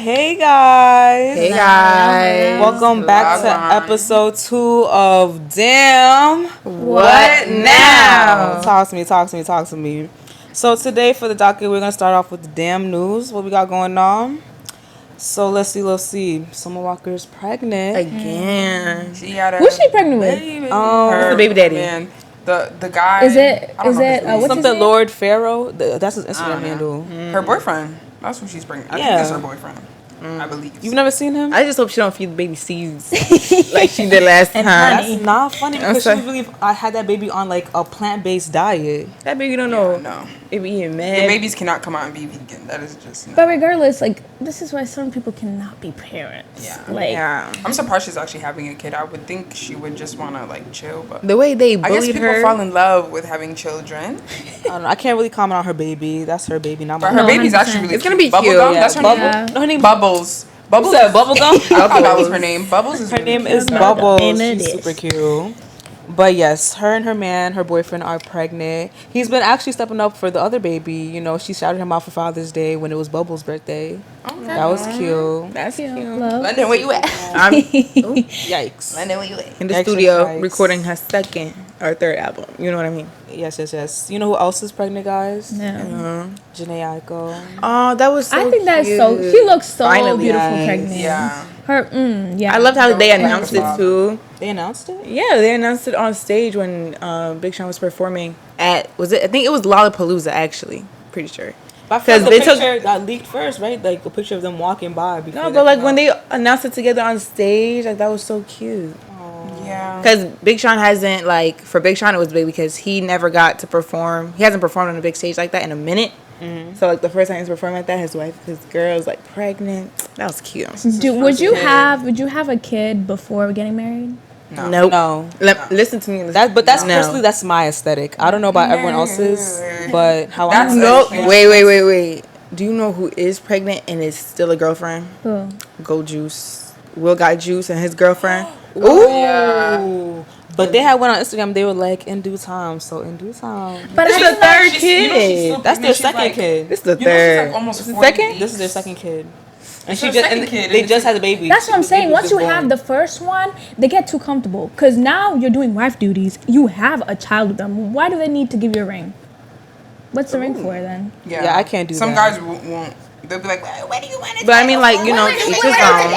Hey guys. Hey guys. Welcome back to episode 2 of Damn What Now? Talk to me. So today for the docket, we're going to start off with the damn news. What we got going on? So let's see. Summer Walker's pregnant. Again. Who's she pregnant with? Her, the baby daddy. Man. The guy. Is it what's something his name? Lord Pharaoh? That's his Instagram handle. Her boyfriend. That's who she's pregnant. I think that's her boyfriend. I believe. You've never seen him? I just hope she don't feed the baby seeds like she did last time. That's not funny because I had that baby on like a plant-based diet. That baby don't know. No. It be eating mad. The babies cannot come out and be vegan. That is just. But regardless, like this is why some people cannot be parents. Yeah. Like I'm surprised she's actually having a kid. I would think she would just want to like chill, but the way they I bullied guess people her. fall in love with having children. I don't know. I can't really comment on her baby. That's her baby, not But mine. her baby's actually really It's gonna be Bubblegum? cute. Gum? That's her name. Yeah. No, her name Bubbles. Bubbles. You said Bubblegum? I thought that was her name. Bubbles is Her really name cute. is Bubbles. And it She's is. super cute. But yes, her and her man, her boyfriend, are pregnant. He's been actually stepping up for the other baby. You know, she shouted him out for Father's Day when it was Bubbles' birthday. Okay. That was cute. That's cute. love. London, where you at? I'm Yikes. London, where you at? in the Yikes, studio yikes. recording her second or third album. You know what I mean? Yes. You know who else is pregnant, guys? No. Janae Aiko. Oh, that was so I think that's cute. so. She looks so Finally. beautiful Yes. pregnant. Yeah. Her. Yeah. I loved how they And her announced it father. too. They announced it? Yeah, they announced it on stage when Big Sean was performing at I think it was Lollapalooza actually. Pretty sure. But I feel like They the took- picture got leaked first, right? Like a picture of them walking by. Before No, they but like came when out. they announced it together on stage, like that was so cute. Yeah. Because Big Sean hasn't for Big Sean it was big because he never got to perform. He hasn't performed on a big stage like that in a minute. Mm-hmm. So like the first time he was performing like that, his girl was like pregnant. That was cute. Would you have a kid before getting married? No. Nope. No. Listen to me. But that's no. personally, that's my aesthetic. I don't know about everyone else's, but how That's I No. That's- Wait. Do you know who is pregnant and is still a girlfriend? Who? Go Juice. Will got Juice and his girlfriend. Yeah. Ooh. But they had one on Instagram. They were like, in due time. So in due time. But It's I the feel like third she's- kid. you know she's so That's their pregnant, she's second like- kid. This is the You know, she's third. like almost This is 40. second? This is their second kid. And It's she her just second and kid, they and just it's- had the baby. That's what I'm The saying. baby Once was you born. have the first one, they get too comfortable. Because now you're doing wife duties. You have a child with them. Why do they need to give you a ring? What's the ring for then? Yeah, I can't do Some that. guys won't. They'll be like, "Where do you want it?" But I mean, like, you know, each his own.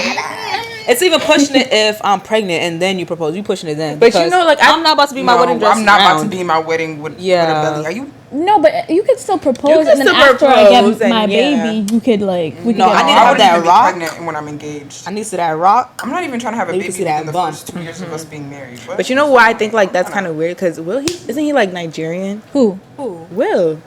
It's even pushing it if I'm pregnant and then you propose. You pushing it then. But you because know, like, I'm not about to be my wedding dress. I'm not about to round. be in my wedding with Yeah. a belly. Are you? No, but you could still propose, You can and then still after I propose, get and my yeah. baby, you could like we could No, get I need to I have wouldn't that even be rock. pregnant when I'm engaged. I need to see that rock. I'm not even trying to have a You can baby see that in the bump. first 2 years of us being married. But you know why I think like that's kind of weird? Because isn't he like Nigerian? Who? Will.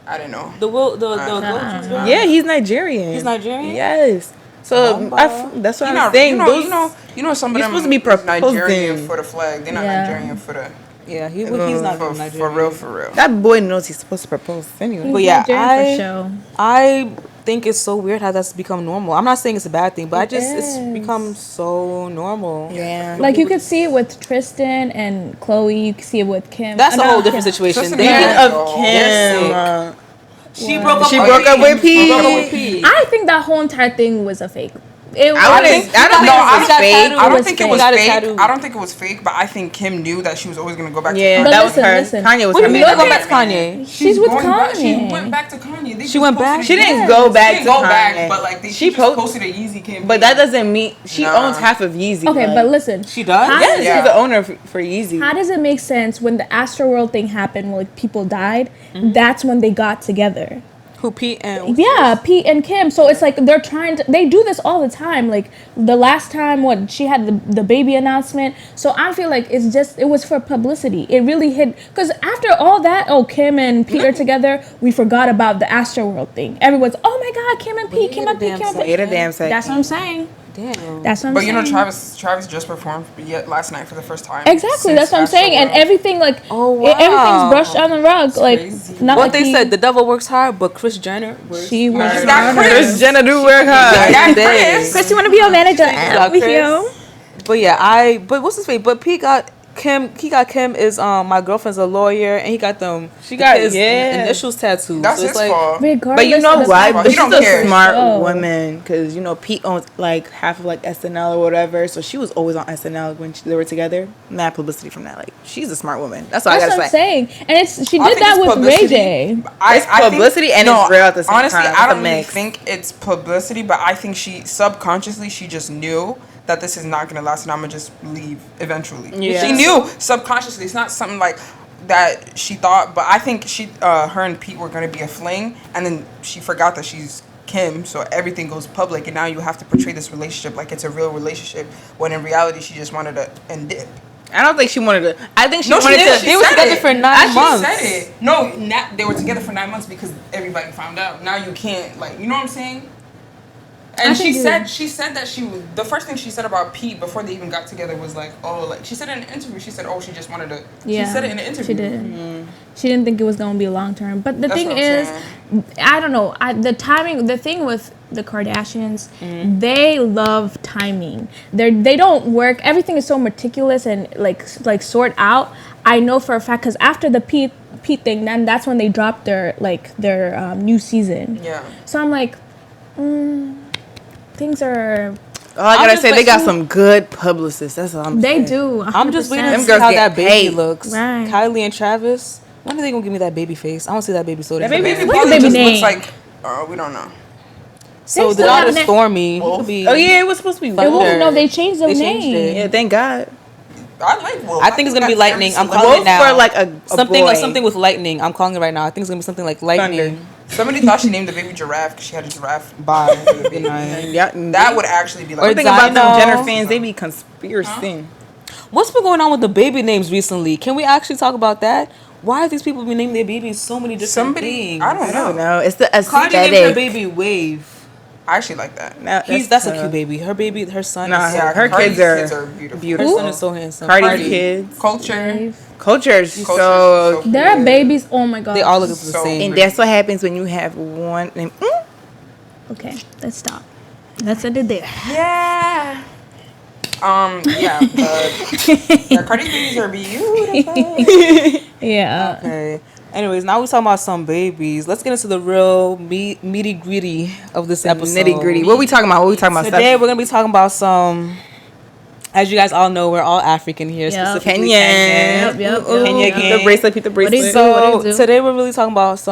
I don't know. The Goldjuice girl? Yeah, he's Nigerian. He's Nigerian? Yes. So Bumba. that's what You I'm know, saying. you Those- know, some of You're them supposed to be is Nigerian proposing. for the flag. They're not Yeah. Nigerian for the Yeah, he's not for Nigerian. for real. That boy knows he's supposed to propose anyway. But yeah, Nigerian for show. I think it's so weird how that's become normal. I'm not saying it's a bad thing, but it's become so normal. Yeah. Like you could see it with Tristan and Chloe. You can see it with Kim. That's a No, whole different Kim. situation. Tristan They and did- Kim. Of They're Kim. She broke up. She broke up with Pete. She broke up with Pete. I think that whole entire thing was a fake. It was. I don't think No, it was got fake. tattooed. I don't was think fake. it was Got a fake. tattoo. I don't think it was fake, but I think Kim knew that she was always gonna go back. Yeah, to But that listen, was her. listen. Kanye was What do you mean? her. Go back to Kanye. She's with going back- She Kanye. went back to Kanye. They She just went posted back? a She didn't Yeezy. go back She to didn't go Kanye. back, but like She she just post- posted a Yeezy campaign. But that doesn't mean she Nah. owns half of Yeezy. Okay, like- but listen. She does? How Yes, does Yeah. she's the owner for Yeezy. How does it make sense when the Astroworld thing happened, when like people died? That's when they got together. Who Pete and Yeah, Pete and Kim. So it's like they do this all the time. Like the last time she had the baby announcement. So I feel like it was for publicity. It really hit, because after all that, Kim and Pete are together, we forgot about the Astroworld thing. Everyone's, oh my God, Kim and Pete, Kim and Pete, Kim and Wait Pete. a damn second. That's what I'm saying. Damn. That's what I'm But saying. you know, Travis just performed last night for the first time. Exactly, since that's what I'm saying. And Astroworld. everything, like, Oh, wow. everything's brushed on the rug. Like, crazy. not What like they he- said, the devil works hard, but Kris Jenner works She was She's got Chris. Kris Jenner do work hard. got Day. Chris. Chris, you want to be our manager? got We Chris. here. But yeah, but what's his face? But Pete got Kim is my girlfriend's a lawyer, and he got them. She got his yeah. initials tattooed. That's so his it's like, fault. But you know why? But But he she's don't a care. smart Oh. woman because you know Pete owns like half of like SNL or whatever, so she was always on SNL when they were together. Mad publicity from that. Like she's a smart woman. That's all That's I what gotta I'm say. saying. And she I did think that it's with Ray publicity. J. It's publicity and it's real at the same honestly, time. I It's a don't really mix. think it's publicity, but I think she subconsciously she just knew that this is not gonna last, and I'm gonna just leave eventually. Yeah. She knew subconsciously. It's not something like that she thought, but I think her and Pete were gonna be a fling, and then she forgot that she's Kim, so everything goes public, and now you have to portray this relationship like it's a real relationship, when in reality she just wanted to end it. I don't think she wanted to. I think she No, she wanted did. to. They were together for 9 months. She said it. No, they were together for 9 months because everybody found out. Now you can't, like, you know what I'm saying? And she said that she was, the first thing she said about Pete before they even got together was like, oh, like she said in an interview, she said, oh, she just wanted to. Yeah, she said it in an interview. She did. She didn't think it was going to be long term. But the That's thing what I'm is, saying. I don't know. The timing, the thing with the Kardashians, they love timing. They don't work. Everything is so meticulous and like sort out. I know for a fact because after the Pete thing, then that's when they dropped their new season. Yeah. So I'm like, things are. All I gotta just say, they got waiting- some good publicists. That's all I'm saying. They do. I'm just waiting to Them see girls how get that baby paid. looks. Right. Kylie and Travis. When are they gonna give me that baby face? I don't see that baby so. That baby- Baby What's the probably baby just name? looks like, we don't know. So They the still have daughter's na- Stormy. He could be. Oh yeah, it was supposed to be. It wasn't, Thunder. no, they changed the They name. changed it. Yeah, thank God. I like Wolf. I think it's gonna be that's lightning. very I'm calling Wolf it now. for like a something boy. something with lightning. I'm calling it right now. I think it's gonna be something like lightning. Thunder. Somebody thought she named the baby Giraffe because she had a giraffe. Bye. Good night. Yeah, That would actually be Or like. Think about them Dino. Jenner fans. They be conspiracy. What's been going on with the baby names recently? Can we actually talk about that? Why have these people been naming their babies so many different Somebody, things? I don't I don't know. know. It's the Cardi named her aesthetic. baby Wave. I actually like that. That's a cute baby. Her son. Nah, is Yeah, her Cardi's kids are beautiful. her beautiful. son is so handsome. Cardi kids. Culture. Culture's Culture's so. They're babies. Oh my god. They all look the So- same. And that's what happens when you have one. And, Okay, let's stop. Let's end it there. Yeah. Yeah, Cardi's babies are beautiful. Yeah. Okay. Anyways, now we're talking about some babies. Let's get into the real meaty gritty of this episode. nitty gritty. What we talking about? What we talking about? Today we're gonna be talking about some. As you guys all know, we're all African here, Yeah. specifically Kenyan. Yep. Kenya Keep gang. the bracelet. Keep the What bracelet. is So do? today we're really talking about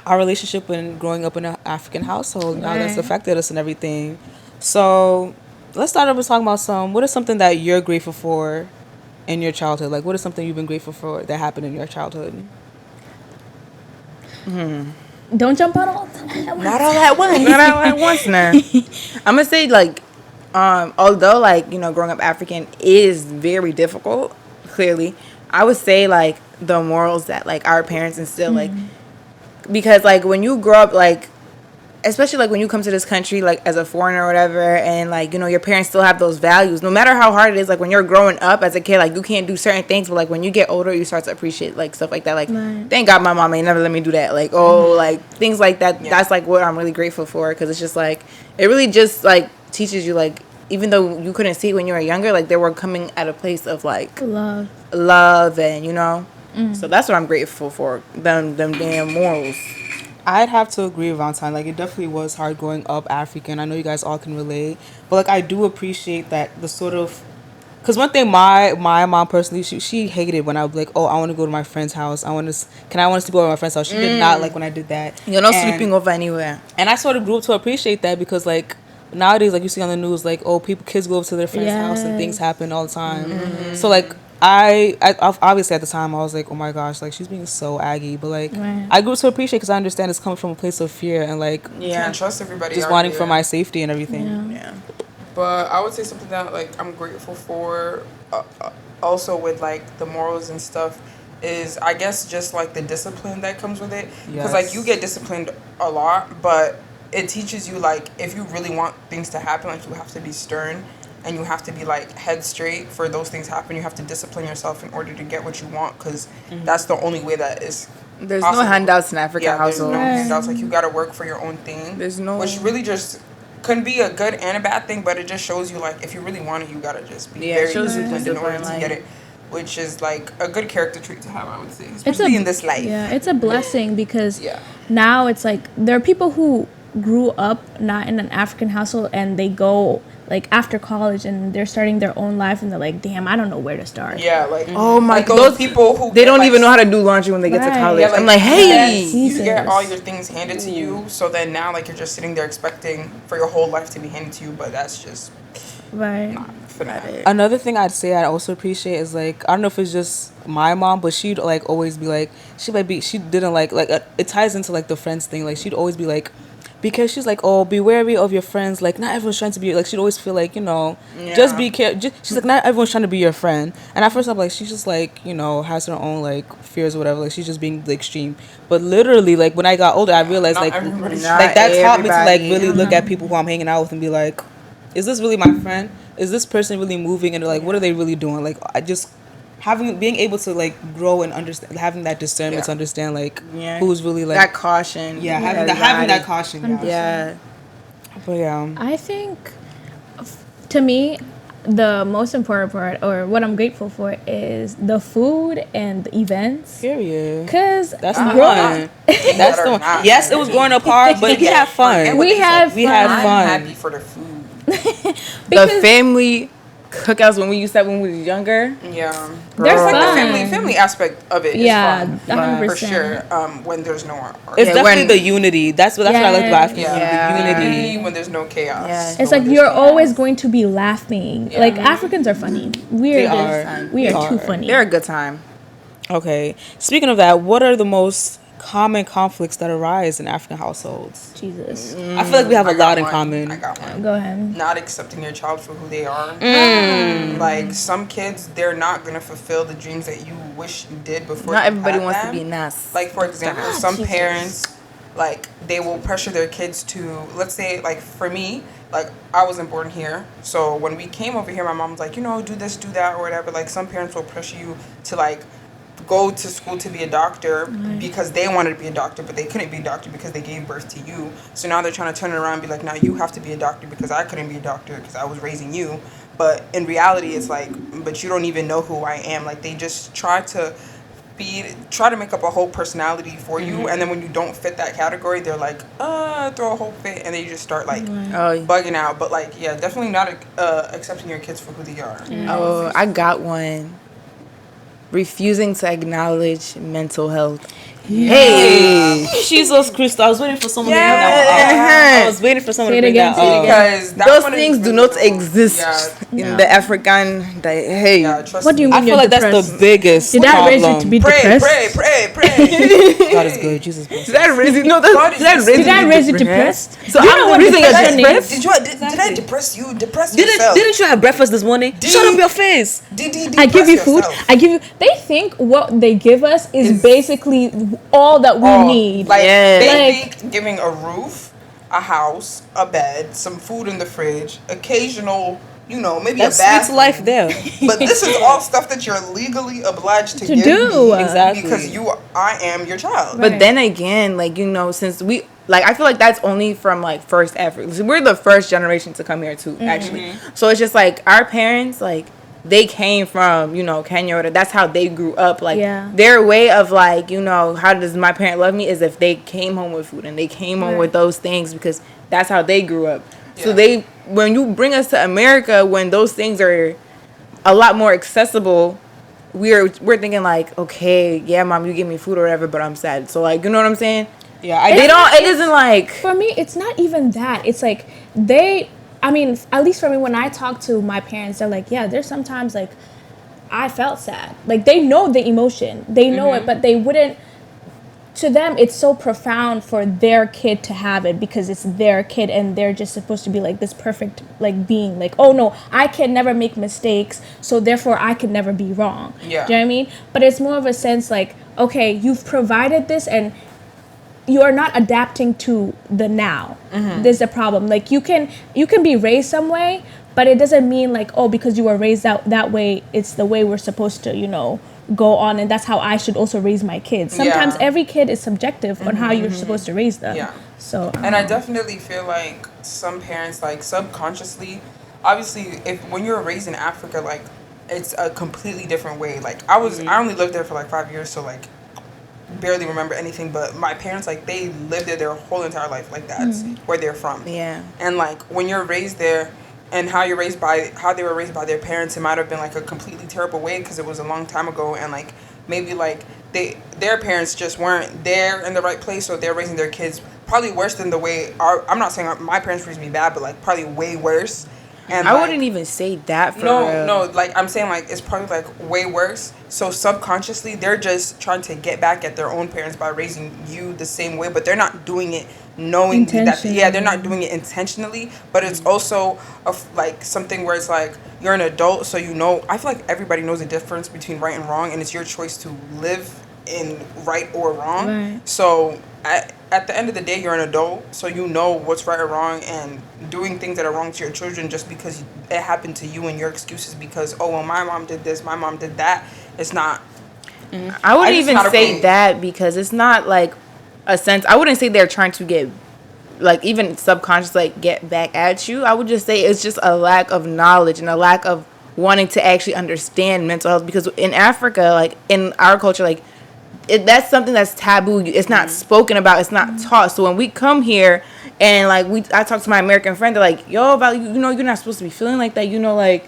our relationship when growing up in an African household, how that's Right. affected us and everything. So let's start off with talking about what is something that you're grateful for in your childhood? Like, what is something you've been grateful for that happened in your childhood? Don't jump out all. Not all at once. Not all at once now. I'm gonna say like, although like growing up African is very difficult. Clearly, I would say like the morals that like our parents instill like, because like when you grow up like, especially like when you come to this country like as a foreigner or whatever, and like your parents still have those values no matter how hard it is. Like when you're growing up as a kid, like you can't do certain things, but like when you get older you start to appreciate like stuff like that. Like Right. thank God my mom ain't never let me do that. Like like things like that. Yeah. That's like what I'm really grateful for, because it's just like it really just like teaches you like, even though you couldn't see it when you were younger, like they were coming at a place of like love and so that's what I'm grateful for, them damn morals. I'd have to agree with Valentine. Like, it definitely was hard growing up African. I know you guys all can relate. But, like, I do appreciate that the sort of... Because one thing my mom personally, she hated when I would be like, oh, I want to go to my friend's house. Can I want to sleep over at my friend's house? She did not like when I did that. You're not And- sleeping over anywhere. And I sort of grew up to appreciate that because, like, nowadays, like, you see on the news, like, oh, kids go over to their friend's house and things happen all the time. So, like... I obviously at the time I was like, oh my gosh, like she's being so aggy, but like Right. I grew to appreciate because I understand it's coming from a place of fear and like You can't trust everybody. just out wanting here. for my safety and everything. Yeah. But I would say something that like I'm grateful for, also with like the morals and stuff, is I guess just like the discipline that comes with it. Because like you get disciplined a lot, but it teaches you like if you really want things to happen, like you have to be stern. And you have to be like head straight for those things to happen. You have to discipline yourself in order to get what you want, because that's the only way that is. There's possible. no handouts in African Yeah, there's households. no handouts. Like you gotta work for your own thing. There's no- which really just can be a good and a bad thing, but it just shows you like if you really want it, you gotta just be Yeah, very it shows you disciplined in order to discipline, get like- it, which is like a good character trait to have, I would say, especially in this life. Yeah, it's a blessing because Yeah. now it's like there are people who grew up not in an African household and they go like after college and they're starting their own life and they're like, damn, I don't know where to start. Yeah, like Oh my like god, those people who they get, don't like, even know how to do laundry when they get to Right. college. Yeah, I'm like, hey, you get Jesus. all your things handed to you, so then now like you're just sitting there expecting for your whole life to be handed to you, but that's just Right. not finna. Another thing I'd say I also appreciate is like I don't know if it's just my mom, but she'd like always be like she didn't like it ties into like the friends thing. Like she'd always be like, because she's like, oh, be wary of your friends. Like not everyone's trying to be like, she'd always feel like, you know, just be careful. She's like, not everyone's trying to be your friend. And at first I'm like, she's just like, you know, has her own like fears or whatever. Like she's just being the extreme. But literally, like when I got older, I realized Not like everybody's like that taught me to like everybody. really look at people who I'm hanging out with and be like, is this really my friend? Is this person really moving? And like, what are they really doing? Like, I just being able to like grow and understand, having that discernment to understand like who's really like that caution. having that caution. Yeah. But yeah, I think to me the most important part or what I'm grateful for is the food and the events. period. Cause That's the growing one. That's the one. Yes, it was growing up hard, but we had fun. We had I'm fun. happy for the food. The family cookouts when we was younger. Yeah, There's it's like fun. the family aspect of it. Yeah, is fun, 100%. for sure. When there's no art. It's Yeah, definitely when- the unity. That's what I like about African Yeah. the unity. When there's no chaos. Yeah. It's like you're always going to be laughing. Like Africans are funny. They are. We They are too are. funny. They're a good time. Okay. Speaking of that, what are the most common conflicts that arise in African households? Jesus. I feel like we have a I got lot in one. common. I got one. Go ahead. Not accepting your child for who they are. Like some kids, they're not gonna fulfill the dreams that you wish you did before. Not you everybody had wants them. to be nice. Like for example, Ah, some Jesus. parents, like they will pressure their kids to, let's say, like for me, like I wasn't born here, so when we came over here, my mom was like, you know, do this, do that, or whatever. Like some parents will pressure you to like go to school to be a doctor because they wanted to be a doctor, but they couldn't be a doctor because they gave birth to you. So now they're trying to turn it around and be like, now you have to be a doctor because I couldn't be a doctor because I was raising you. But in reality, it's like, but you don't even know who I am. Like they just try to make up a whole personality for you, and then when you don't fit that category, they're like, throw a whole fit, and then you just start like bugging out. But like, yeah, definitely not accepting your kids for who they are. Oh, I got one. Refusing to acknowledge mental health. Hey, Jesus Christ! I was waiting for someone to bring that one up. I was waiting for someone Say to it bring again, that say it up. again. Because that Those one is things do really not cool. exist Yeah. in the African. Hey, Yeah, trust What do you me. mean I you're feel like that's depressed? the biggest Did that raise you problem. to be Pray, depressed? pray. God is good. Jesus bless. did that raise you? No, God is did that just- raise Did that raise you depressed? So You I'm know the what reason you're depression is? depressed. Did I depress you? Depress yourself. Didn't you have breakfast this morning? Shut up your face. I give you food. I give you. They think what they give us is basically all that we need. Like Yes. they Like- think giving a roof, a house, a bed, some food in the fridge, occasional, you know, maybe That's a bath. sweet life there. But this is all stuff that you're legally obliged to give do. me Exactly. because I am your child. Right. But then again, like, you know, since we, like, I feel like that's only from, like, first Africa. So we're the first generation to come here, too, actually. So it's just, like, our parents, like, they came from, you know, Kenya, or that's how they grew up. Like, their way of, like, you know, how does my parent love me is if they came home with food and they came home with those things because that's how they grew up. So they, when you bring us to America, when those things are a lot more accessible, we're thinking like, okay, yeah, mom, you give me food or whatever, but I'm sad. So like, you know what I'm saying? Yeah, It isn't like. For me, it's not even that. It's like I mean, at least for me, when I talk to my parents, they're like, yeah, there's sometimes like I felt sad. Like they know the emotion, they know it, but they wouldn't. To them, it's so profound for their kid to have it because it's their kid and they're just supposed to be like this perfect like being. Like, oh no, I can never make mistakes, so therefore I can never be wrong. Yeah. Do you know what I mean? But it's more of a sense like, okay, you've provided this and you are not adapting to the now. There's a problem. Like you can be raised some way, but it doesn't mean like, oh, because you were raised that way, it's the way we're supposed to, you know, go on, and that's how I should also raise my kids. Sometimes every kid is subjective on how you're supposed to raise them. Yeah. So and I definitely feel like some parents, like subconsciously, obviously, if when you're raised in Africa, like it's a completely different way. Like I only lived there for like 5 years, so like barely remember anything. But my parents, like they lived there their whole entire life. Like that's where they're from. Yeah. And like when you're raised there, and how you're raised by how they were raised by their parents, it might have been like a completely terrible way because it was a long time ago, and like maybe like their parents just weren't there in the right place, so they're raising their kids probably worse than the way I'm not saying my parents raised me bad, but like probably way worse. And I like, wouldn't even say that for no, real. no, like I'm saying like it's probably like way worse. So subconsciously they're just trying to get back at their own parents by raising you the same way, but they're not doing it knowing that they're not doing it intentionally, but it's also like something where it's like you're an adult, so you know. I feel like everybody knows the difference between right and wrong, and it's your choice to live in right or wrong. Right. So at the end of the day, you're an adult, so you know what's right or wrong, and doing things that are wrong to your children just because it happened to you and your excuses because, oh, well, my mom did this, my mom did that, it's not. I wouldn't even say that because it's not like a sense. I wouldn't say they're trying to get, like, even subconscious, like, get back at you. I would just say it's just a lack of knowledge and a lack of wanting to actually understand mental health, because in Africa, like, in our culture, like, that's something that's taboo. It's not spoken about. It's not taught. So when we come here and like I talk to my American friend, they're like, "Yo, about you know, you're not supposed to be feeling like that. You know, like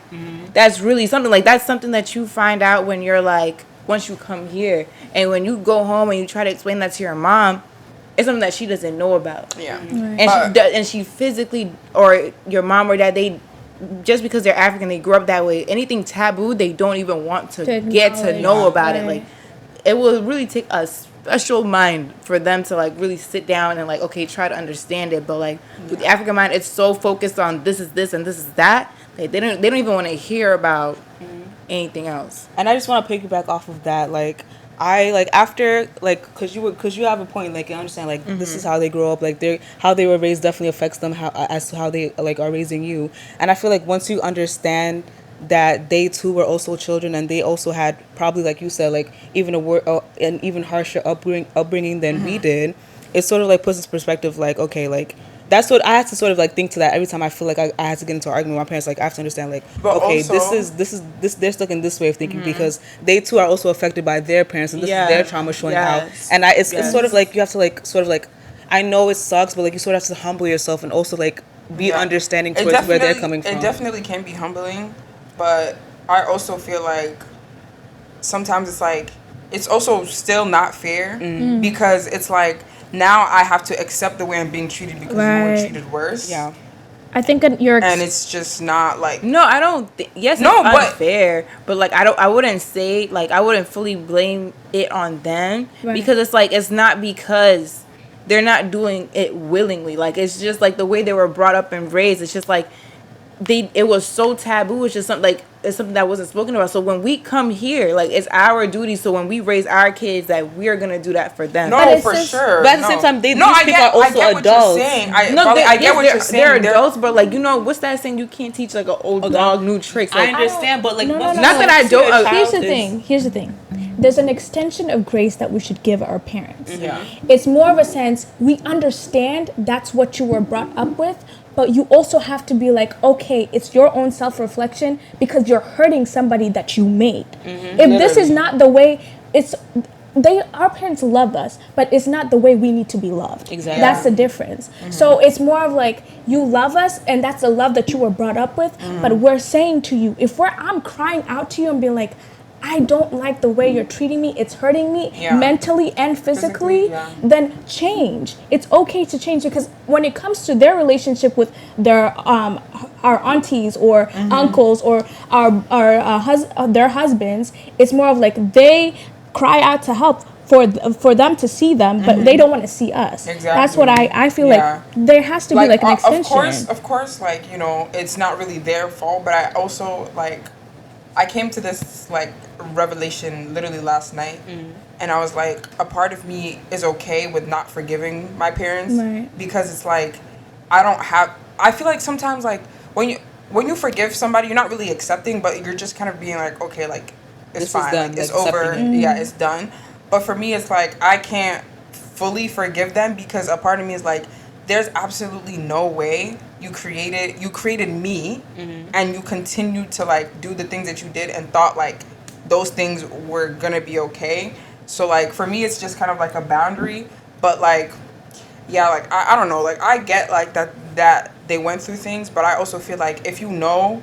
that's really something. Like that's something that you find out when you're like once you come here, and when you go home and you try to explain that to your mom, it's something that she doesn't know about. Yeah, and she physically, or your mom or dad, they just because they're African, they grew up that way. Anything taboo, they don't even want to get to know about it. Like. It will really take a special mind for them to like really sit down and like okay try to understand it. But like with the African mind, it's so focused on this is this and this is that. Like, they don't even want to hear about anything else. And I just want to piggyback off of that. Like I like after like because you have a point. Like I understand like this is how they grow up. Like how they were raised definitely affects them as to how they like are raising you. And I feel like once you understand that they too were also children and they also had probably like you said like even an even harsher upbringing than we did, it sort of like puts in perspective like okay like that's what I had to sort of like think to that every time I feel like I had to get into an argument with my parents. Like I have to understand like but okay also, this is they're stuck in this way of thinking because they too are also affected by their parents and this is their trauma showing out. And it's sort of like you have to like sort of like I know it sucks, but like you sort of have to humble yourself and also like be understanding towards where they're coming from. It definitely can be humbling. But I also feel like sometimes it's like it's also still not fair because it's like now I have to accept the way I'm being treated because you were treated worse. Yeah. I think and it's just not like no, I don't. Yes, it's unfair, but like I wouldn't say like I wouldn't fully blame it on them because it's like it's not because they're not doing it willingly. Like it's just like the way they were brought up and raised. It's just like. It was so taboo. It's just something like it's something that wasn't spoken about. So when we come here, like it's our duty. So when we raise our kids, that we're gonna do that for them. No, for sure. But at the same time, these people are also adults. I get what you're saying. They're adults, but like you know, what's that saying? You can't teach like an old dog new tricks. Like, I understand, but like not that I don't. Here's the thing. There's an extension of grace that we should give our parents. Yeah. It's more of a sense we understand that's what you were brought up with. But you also have to be like, okay, it's your own self-reflection because you're hurting somebody that you made. If this is not the way, our parents love us, but it's not the way we need to be loved. Exactly. That's the difference. So it's more of like, you love us, and that's the love that you were brought up with, but we're saying to you, I'm crying out to you and being like, I don't like the way you're treating me. It's hurting me mentally and physically. Then change. It's okay to change because when it comes to their relationship with their our aunties or uncles or their husbands, it's more of like they cry out to help for them to see them, but they don't want to see us. Exactly. That's what I feel like there has to be like an extension. Of course, like you know, it's not really their fault, but I also like. I came to this like revelation literally last night, and I was like, a part of me is okay with not forgiving my parents because it's like I feel like sometimes like when you forgive somebody, you're not really accepting, but you're just kind of being like, okay, like it's fine, like it's over, it's done. But for me, it's like I can't fully forgive them because a part of me is like there's absolutely no way you created me, and you continued to like do the things that you did and thought like those things were gonna be okay. So like for me, it's just kind of like a boundary. But like, yeah, like I don't know, like I get like that they went through things, but I also feel like if you know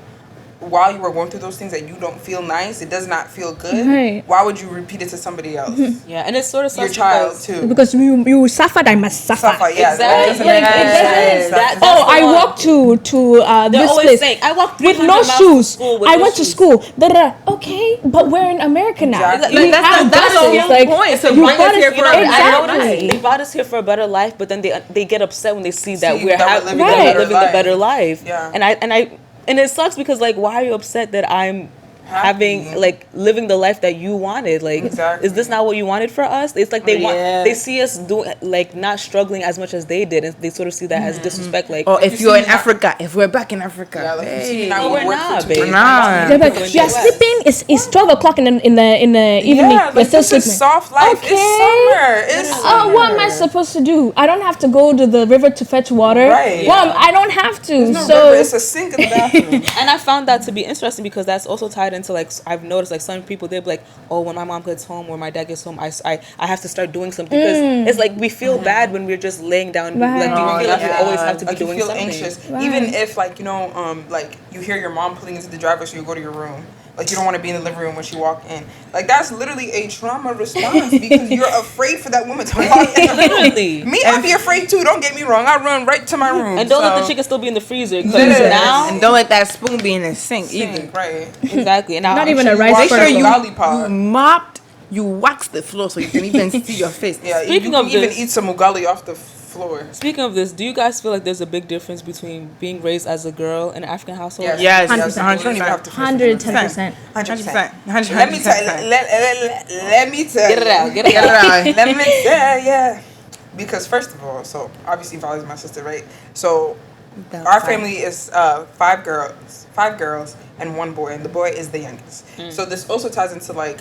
while you were going through those things that you don't feel nice, it does not feel good. Right. Why would you repeat it to somebody else? Yeah, and it's sort of Your child too. Because you suffered, I must suffer. Yeah, that doesn't Like, make it sense. doesn't. I walked to They're this always place saying, I walked with 300 no miles to shoes. school with I no went to shoes. school. Okay, but we're in America now. Exactly. We Like, have that's the buses. whole Like, point. So you bring brought us here us for here. I noticed Exactly. they brought us here for a better life, but then they get upset when they see that See we're that we're living a better living the better life. Yeah. And it sucks because like, why are you upset that I'm having like living the life that you wanted? Like, Exactly. is this not what you wanted for us? It's like they see us doing like not struggling as much as they did, and they sort of see that as disrespect. Like, Or Like if you you're see in me Africa, if we're back in Africa, Yeah, like you see me hey. now, no, we we're work not, for babe. 2 days. Nah. they're like, you're sleeping. It's 12 o'clock in the evening. Yeah, You're like still this is sleeping. soft life. Okay. It's summer. What am I supposed to do? I don't have to go to the river to fetch water. Right. Well, I don't have to. No So river, it's a sink in the bathroom. and I found that to be interesting because that's also tied into like I've noticed like some people they'll be like, oh, when my mom gets home or my dad gets home, I have to start doing something because it's like we feel bad when we're just laying down. Right. Like we feel like we always have to be Like you doing feel something. anxious, Right. even if like like you hear your mom pulling into the driveway, so you go to your room. Like you don't want to be in the living room when she walk in. Like that's literally a trauma response because you're afraid for that woman to walk in. Literally. Me, I'd be afraid too. Don't get me wrong. I run right to my room. And don't let the so- chicken still be in the freezer because Yes. now And don't let that spoon be in the sink either. Sink, right. exactly. And now Not I'm even sure a rice Make burger. sure you, you lollipop. you mopped, you waxed the floor so you can even see your face. Yeah, Speaking you of can even this- eat some ugali off the floor. Speaking of this, do you guys feel like there's a big difference between being raised as a girl in an African household? Yes, 100%. You don't even have to 110%. 100%. 100%. Let me tell let me tell Get it out. Get it Get out. it out. Let me tell yeah. Because first of all, so obviously Vale's my sister, right? So our family is 5 girls and 1 boy, and the boy is the youngest. So this also ties into like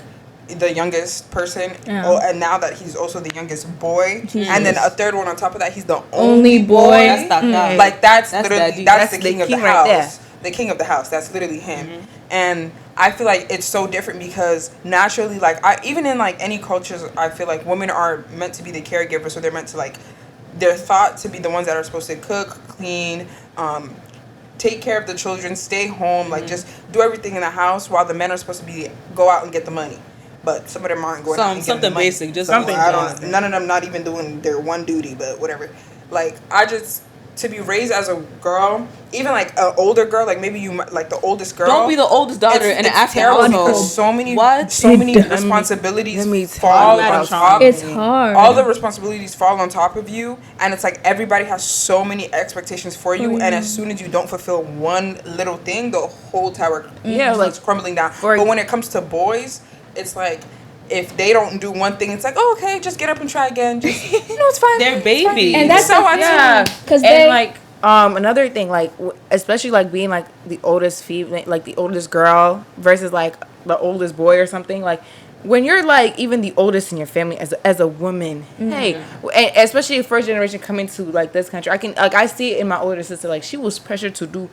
the youngest person, and now that he's also the youngest boy, and then a third one on top of that, he's the only boy. That's that. Like that's That's literally daddy. that's the That's the king of the king right there. house. The king of the house. That's literally him. And I feel like it's so different because naturally, like even in like any cultures, I feel like women are meant to be the caregiver, so they're meant to like they're thought to be the ones that are supposed to cook, clean, take care of the children, stay home, like just do everything in the house, while the men are supposed to be go out and get the money. But some of them aren't going out and getting Something the money. basic, just Something I basic. don't. None of them not even doing their one duty, but whatever. Like to be raised as a girl, even like an older girl, like maybe you might like the oldest girl. Don't be the oldest daughter in an African terrible household. because so many Let responsibilities let me tell fall you on about top. It's hard. All the responsibilities fall on top of you, and it's like everybody has so many expectations for you, and as soon as you don't fulfill one little thing, the whole tower starts crumbling down. But when it comes to boys, it's like if they don't do one thing, it's like, oh, okay, just get up and try again. Just it's fine. They're babies. And that's so I Yeah, because and they like another thing, like especially like being like the oldest female, like the oldest girl versus like the oldest boy or something. Like when you're like even the oldest in your family as a woman, hey, and especially first generation coming to like this country, I see it in my older sister. Like she was pressured to do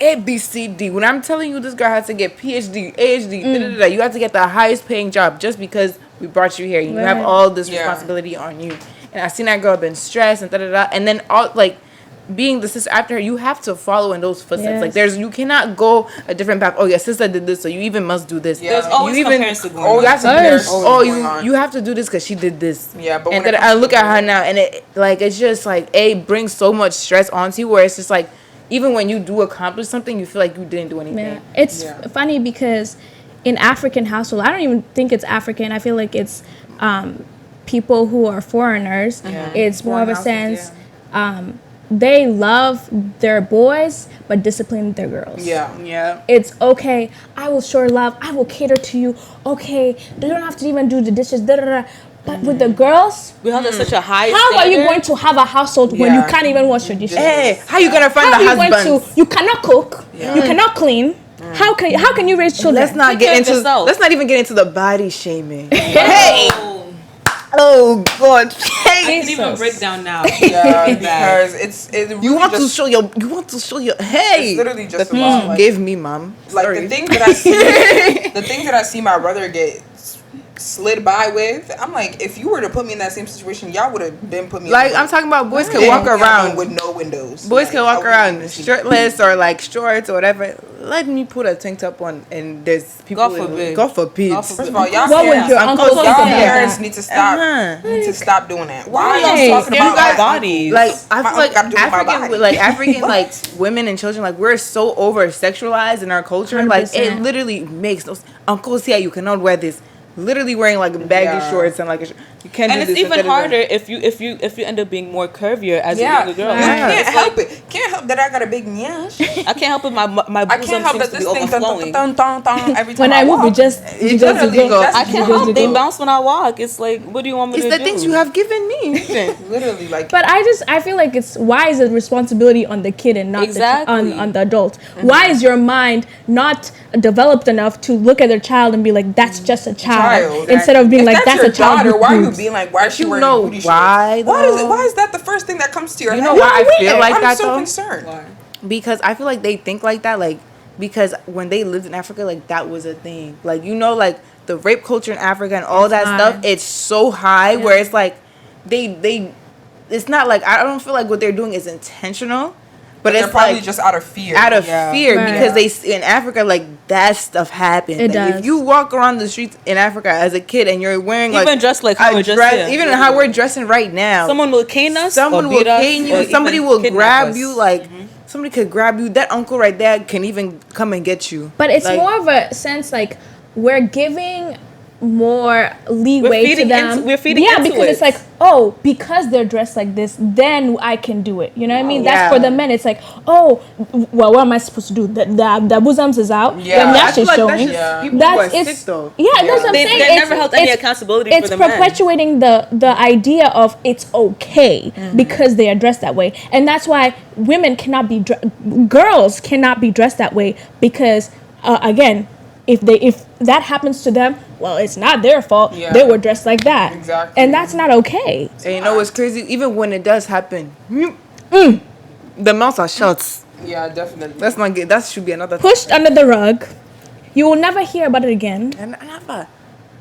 A, B, C, D. When I'm telling you this girl had to get PhD, AhD, da-da-da-da, you have to get the highest paying job just because we brought you here. You have all this responsibility on you. And I seen that girl been stressed and da-da-da. And then all like being the sister after her, you have to follow in those footsteps. Yes. Like you cannot go a different path. Oh, your sister did this, so you even must do this. Yeah. There's always you even comparison going Oh, on. you have to There's there's you have to do this because she did this. Yeah, but and when it then comes I to look the at her boys- now, and it's just like brings so much stress onto you, where it's just like even when you do accomplish something, you feel like you didn't do anything. Yeah. It's funny because in African household, I don't even think it's African. I feel like it's people who are foreigners. It's more of a sense they love their boys but discipline their girls. Yeah. It's okay. I will show love. I will cater to you. Okay, you don't have to even do the dishes. Da, da, da. But with the girls, We held at such a high how are you standard. going to have a household when you can't even wash your dishes? Hey, how you gonna find How are the you going husband? to? You cannot cook. You cannot clean. How can you raise children? Let's not Take care get of into. yourself. Let's not even get into the body shaming. Hey, Oh God! I can even break down now. Yeah, because it really You want just, to show your. You want to show your. Hey, it's literally just the about things you like, gave me, mom. like Sorry. the things that I see, the things that I see my brother get slid by with. I'm like, if you were to put me in that same situation, y'all would have been put me. Like in I'm talking about, boys can Then walk put me around with no windows. Boys Like, can walk I wouldn't around even see- shirtless or like shorts or whatever. Let me put a tank top on, and there's people. God forbid. God forbid. God forbid. First of all, y'all What would parents, your uncle think y'all about parents that? need to stop. Need to stop doing that. Why are Right. y'all talking Scared about of our my bodies. Like I My feel like uncle gotta do with my African, body. like African, like women and children, like we're so over sexualized in our culture. Like it 100%. literally makes those uncles here. You cannot wear this. Literally wearing like baggy Yeah. shorts and like you can't. And do it's this even instead of harder that. if you end up being more curvier as a Yeah, younger girl. you can't It's help like, it. Can't help that I got a big nyash. I can't help it. My I bosom can't help seems that to this be thing overflowing. every time When I move, walk. it just literally go. just- I can't Just help. They go. bounce when I walk. It's like, what do you want me It's to the do? things you have given me. literally like. But I feel like it's why is it responsibility on the kid and not Exactly. on the adult? Why is your mind not developed enough to look at a child and be like, that's just a child, instead of being If like, that's your a child daughter, with why are you boobs. being like, why is she You wearing know booty shorts? why, though? Why is that the first thing that comes to your You head? know why I feel like I'm that so though? concerned. Because I feel like they think like that, like because when they lived in Africa, like that was a thing. Like you know, like the rape culture in Africa and all It's that high. stuff, it's so high where it's like they it's not like I don't feel like what they're doing is intentional, but They're it's probably like just out of fear. out of Yeah. fear Right. because they in Africa like that stuff happens. It Like, does. if you walk around the streets in Africa as a kid and you're wearing Even like dressed like how a we're dressed dress, here. even how we're dressing right now, Someone will cane us. someone or will beat us, cane or you. Somebody even will kidnap grab us. you. Like somebody could grab you. That uncle right there can even come and get you. But it's Like, more of a sense like we're giving more leeway to feeding them. into- we're feeding yeah, into because it. it's like, oh, because they're dressed like this, then I can do it. You know what I mean? Yeah. That's for the men. It's like, oh, well, what am I supposed to do? The bosoms is out. Yeah. The I nyash feel is like showing. that's just people That's who are it's sick though. yeah, that's what I'm They saying. never held any accountability it's for the men. perpetuating the idea of it's okay because they are dressed that way, and that's why women cannot be girls cannot be dressed that way because again, if that happens to them, well, it's not their fault. Yeah. They were dressed like that, Exactly. and that's not okay. And you know what's crazy? Even when it does happen, the mouths are shut. Yeah, definitely. Let's not get. That should be another. Pushed under the rug. You will never hear about it again. And never.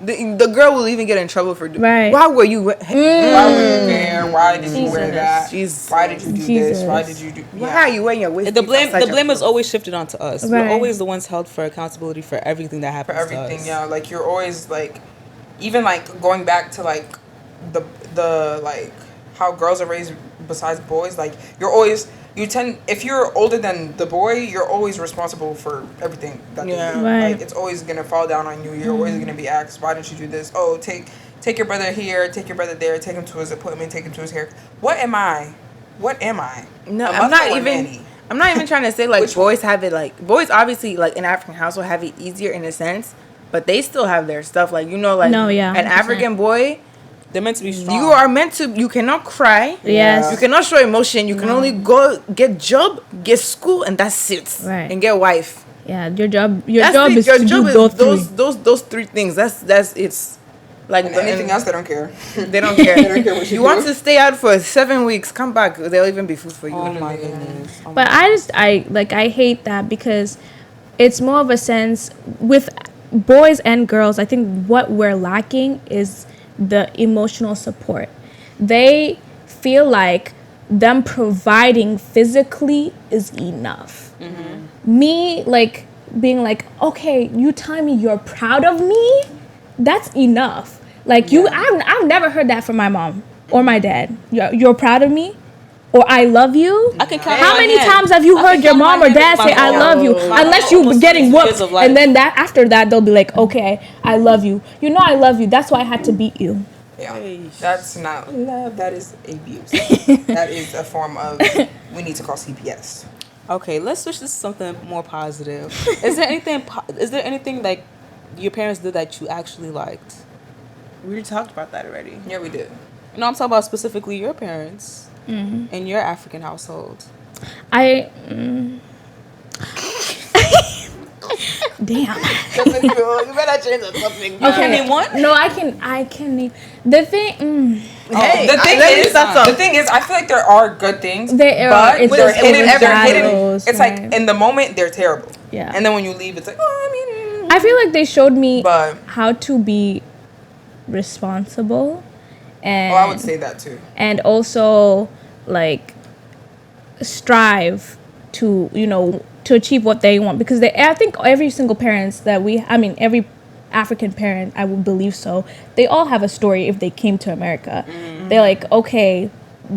The girl will even get in trouble for doing. Right. Why were you? Why were you there? Why did you wear Jesus. that? Jesus. Why did you do this? Why Jesus. did you do? Why are you wearing your waist? The blame is always shifted onto us. Right. We're always the ones held for accountability for everything that For happens everything, to us. yeah. Like you're always like, even like going back to like the like how girls are raised besides boys. Like if you're older than the boy, you're always responsible for everything that they Yeah. do. Right. Like it's always gonna fall down on you. You're always gonna be asked, why didn't you do this? Oh, take your brother here, take your brother there, take him to his appointment, take him to his hair. What am I? No, A I'm mother not or even. nanny? I'm not even trying to say like Which boys have it like boys obviously like in African household have it easier in a sense, but they still have their stuff like like No, yeah, an 100%. African boy. They're meant to be strong. You are meant to. You cannot cry. Yes. You cannot show emotion. You can only go get job, get school, and that's it. Right. And get wife. Yeah, your job That's job it. is Your to job do is those three things. That's it's like And anything else, they don't care. They don't care. They don't care what you You want do. to stay out for 7 weeks? Come back. There'll even be food for you. Oh my goodness. Oh But I hate that because it's more of a sense with boys and girls. I think what we're lacking is the emotional support. They feel like them providing physically is enough. Me like being like, okay, you tell me you're proud of me, that's enough. Like I've never heard that from my mom or my dad. You're proud of me, or I love you. I can count How on my many hand. times have you I heard can your count mom my or hand dad with say my I whole- love you? my Unless you almost getting 22 whooped, years of life. and then that after that they'll be like, okay, I love you. You know I love you. That's why I had to beat you. Yeah, that's not love. That is abuse. That is a form of. We need to call CPS. Okay, let's switch this to something more positive. Is there anything like your parents did that you actually liked? We already talked about that already. Yeah, we did. No, I'm talking about specifically your parents in your African household. Damn. You better change the topic. Okay. What? No, I can name the thing. Hey, the thing is, I feel like there are good things, There but are. It's they're just hidden. They're hidden. overshadows, It's right. like in the moment they're terrible. Yeah. And then when you leave, it's like, oh, I mean. I feel like they showed me But how to be responsible, and I would say that too. and also like strive to to achieve what they want, because I think every single parents that every African parent, I would believe so, they all have a story if they came to America. They're like, okay,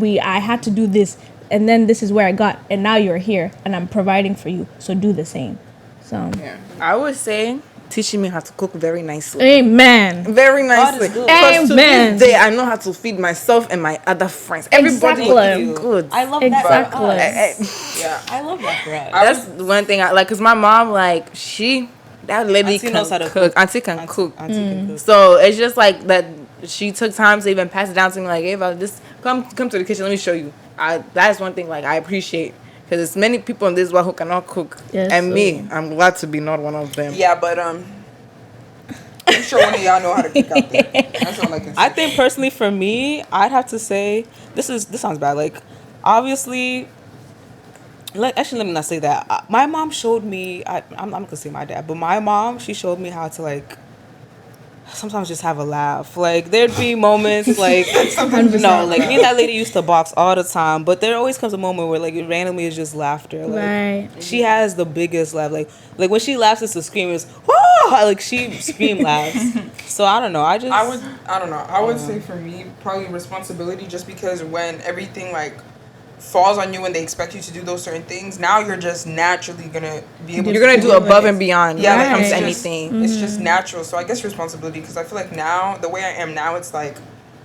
I had to do this, and then this is where I got, and now you're here and I'm providing for you, so do the same. So Yeah. I would say teaching me how to cook very nicely. amen. Very nicely. good. Because to Amen. this day, I know how to feed myself and my other friends. Everybody will Exactly. eat good. I love Exactly. that for us. Yeah. I love that for us. That's one thing I like. Cause my mom, like, that lady Auntie can knows how to cook. Auntie can cook. Auntie can cook. So it's just like that. She took time to even pass it down to me. Like, hey, Val, just come to the kitchen. Let me show you. That's one thing like I appreciate. Because there's many people in this world who cannot cook. Yes, and so- me, I'm glad to be not one of them. Yeah, but I'm sure one of y'all know how to cook out there. That's all I can say. I think personally for me, I'd have to say this sounds bad. Like, obviously, actually, let me not say that. My mom showed me. I'm gonna say my dad, but my mom, she showed me how to like sometimes just have a laugh. Like, there'd be moments like no, like me and that lady used to box all the time, but there always comes a moment where like it randomly is just laughter. Like, Right. she has the biggest laugh. Like when she laughs, it's a scream. It's like she scream laughs. So I don't know. I don't know. I would say for me, probably responsibility, just because when everything like falls on you and they expect you to do those certain things, now you're just naturally gonna be able. You're gonna do above and beyond. Yeah, when it comes to Right. anything. It's just natural. So I guess responsibility, because I feel like now the way I am now, it's like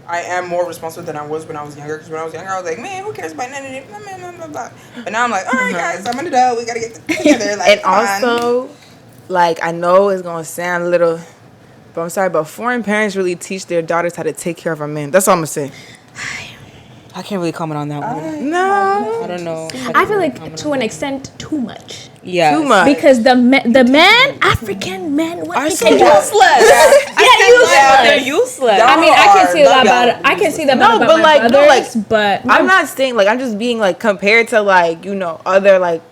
I am more responsible than I was when I was younger. Because when I was younger, I was like, man, who cares about none of it? Blah, blah, blah, blah. But now I'm like, all right, guys, I'm an adult. We gotta get this together. Like, And also, like, I know it's gonna sound a little, but I'm sorry, but foreign parents really teach their daughters how to take care of a man. That's all I'm gonna say. I can't really comment on that one. No. I don't know. I feel like to an extent too much, Yeah. Too much. because the men, African men, what Are they so can do- useless. They're useless. I mean, I can say that Love about y'all. I can say that No, about but my like, no, brothers, like, but I'm not saying, like, I'm just being, like, compared to, like, other, like,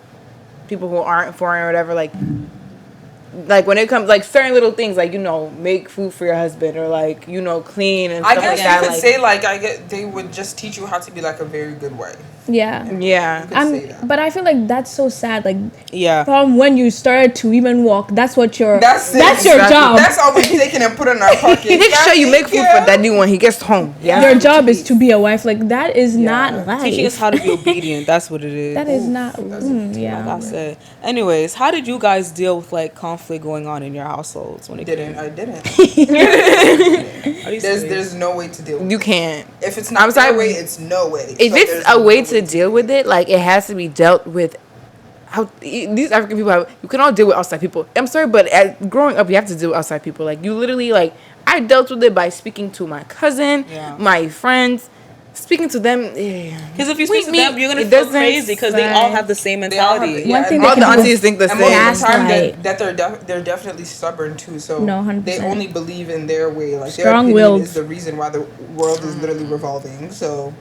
people who aren't foreign or whatever, like when it comes, like, certain little things, like, make food for your husband or, like, clean and I stuff guess like that. you could Like, say like they would just teach you how to be like a very good wife. yeah. yeah. You could say that. But I feel like that's so sad. Like Yeah. from when you started to even walk, that's what your That's it. your Exactly. job. That's all we're taking and put in our pocket. Make sure you make food for daddy when he gets home. Yeah. Your job is to be a wife. Like that is not life. Teaching us how to be obedient. That's what it is. That is not. Like Yeah. I said. Anyways, how did you guys deal with like conflict going on in your households when it came? I didn't. Are you serious? There's no way to deal with it. You can't. If it's not I'm sorry, your way, it's no way. If So it's there's a no way to deal with it, like it has to be dealt with. How these African people you cannot deal with outside people. I'm sorry, but growing up, you have to deal with outside people. Like you literally, like I dealt with it by speaking to my cousin, Yeah. my friends, speaking to them. Because if you speak to Me, them, you're gonna it feel doesn't- crazy because they all have the same They all have mentality. it, One yeah, thing and they All can the do- aunties think the And most same. of the time Gaslight. that they're definitely stubborn too. So No, 100%. they only believe in their way. Like their Strong-willed. opinion is the reason why the world is literally revolving. So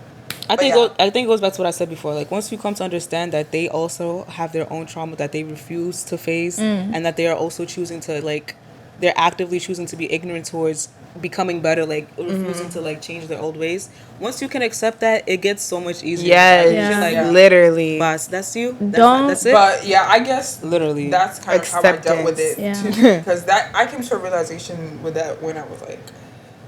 I think yeah. I think it goes back to what I said before. Like once you come to understand that they also have their own trauma that they refuse to face, and that they are also choosing to like, they're actively choosing to be ignorant towards becoming better, like refusing to like change their old ways. Once you can accept that, it gets so much easier. Yes, Yeah. Like, Yeah. literally. boss, that's you. Don't- That's it. But yeah, I guess Literally. that's kind of how I dealt with it Acceptance. too. Because that I came to a realization with that when I was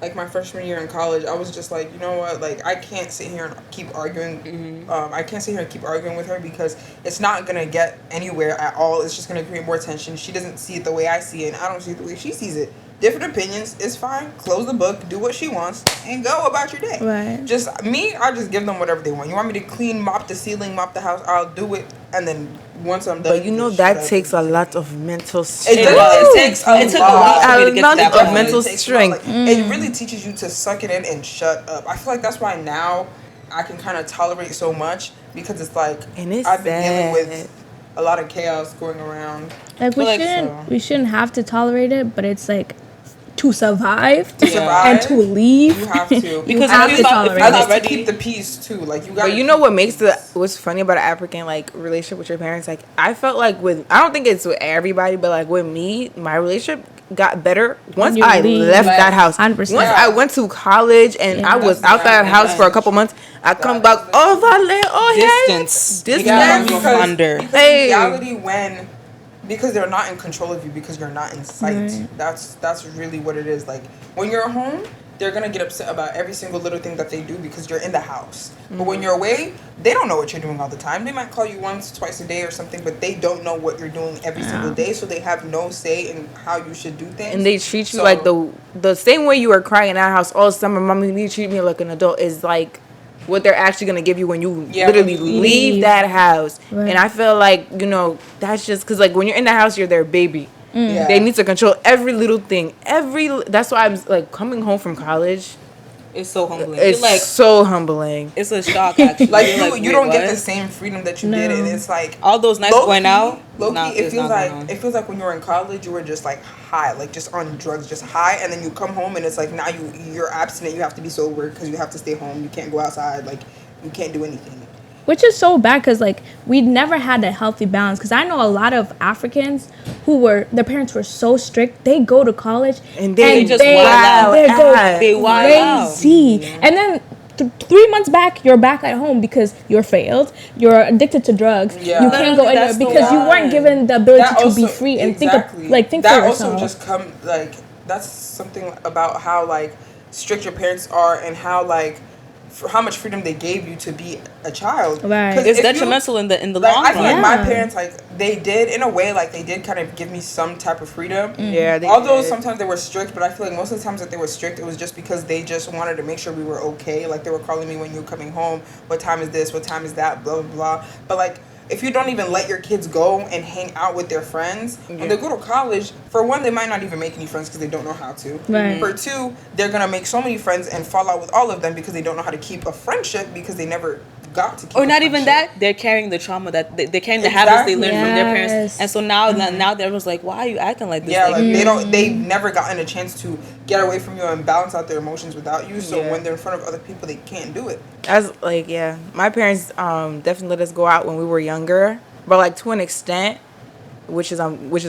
like my freshman year in college. I was just like, you know what, like I can't sit here and keep arguing. I can't sit here and keep arguing with her because it's not gonna get anywhere at all. It's just gonna create more tension. She doesn't see it the way I see it, and I don't see it the way she sees it. Different opinions, it's fine. Close the book, do what she wants, and go about your day. Right. Just me, I just give them whatever they want. You want me to clean, mop the ceiling, mop the house, I'll do it, and then once I'm done. But you know just that shut up. takes a lot of mental It strength. does. It takes It took a lot for me to get to A that lot of point. mental It takes a lot. strength. Like, it really teaches you to suck it in and shut up. I feel like that's why now I can kind of tolerate so much because it's like And it's I've been dealing sad. with a lot of chaos going around. Like we Like, shouldn't so. we shouldn't have to tolerate it, but it's like to survive, survive, and to leave. You have to. Because have if to you tolerate At it. least to already keep the peace too. Like you got. But you know what makes what's funny about an African like relationship with your parents? Like I felt like I don't think it's with everybody, but like with me, my relationship got better once you I leave. left Like, that house. 100%. Once I went to college and Yeah. I was That's out that right. house for a couple months, I come back. is Oh, Vale, oh yeah, distance. Distance. Yeah, Distance. because, Under. because Hey. in reality, because they're not in control of you, because you're not in sight. Right. That's really what it is. Like when you're home, they're gonna get upset about every single little thing that they do because you're in the house. But when you're away, they don't know what you're doing all the time. They might call you once, twice a day or something, but they don't know what you're doing every single day, so they have no say in how you should do things. And they treat you So- like the same way you were crying in that house all summer. Mommy, you treat me like an adult is like what they're actually gonna give you when you Yeah, literally when you leave that house. Right. And I feel like that's just because like when you're in the house, you're their baby. Yeah. They need to control every little thing. That's why I'm like coming home from college. It's so humbling. It's You're like, so humbling. it's a shock actually. like You're you wait, don't get what? the same freedom that you No. did, and it's like All those nights low-key- going out. low-key, nah, it it's feels not like going on. it feels like when you were in college, you were just like high, like just on drugs, just high, and then you come home and it's like now you're abstinent. You have to be sober because you have to stay home. You can't go outside. Like you can't do anything. Which is so bad because like we never had a healthy balance. Because I know a lot of Africans their parents were so strict. They go to college And they just wild out. they go They wild out. crazy. And then 3 months back, you're back at home because you're failed. You're addicted to drugs. Yeah. You can't go Literally, anywhere that's the because you weren't lie. given the ability That to also- be free and exactly. think that for also yourself. just come like that's something about how like strict your parents are and how like how much freedom they gave you to be a child. Right. 'Cause It's if you- detrimental in the Like long I feel run. like my Yeah. parents, like they did in a way, like they did kind of give me some type of freedom. Yeah, they Although did. sometimes they were strict, but I feel like most of the times that they were strict, it was just because they just wanted to make sure we were okay. Like they were calling me when you were coming home. What time is this? What time is that? Blah blah blah. But like if you don't even let your kids go and hang out with their friends, when they go to college, for one, they might not even make any friends because they don't know how to. Right. For two, they're gonna make so many friends and fall out with all of them because they don't know how to keep a friendship because they never got to keep. Or a not even friendship. that, they're carrying the trauma that they're carrying the habits they learned from their Yes. parents, and so now everyone's like, why are you acting like this? Yeah, like Like, they've never gotten a chance to get away from you and balance out their emotions without you. So Yeah. when they're in front of other people, they can't do it. As like my parents definitely let us go out when we were younger, but like to an extent, which is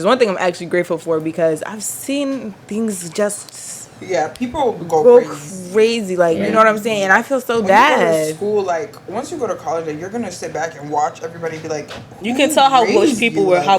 one thing I'm actually grateful for because I've seen things just Yeah, people go go crazy. crazy, like you Yeah. know what I'm saying, and I feel so When you go to bad. school, like once you go to college, like, you're gonna sit back and watch everybody be like, you "Who can tell how raised bush people you?" were, Like, how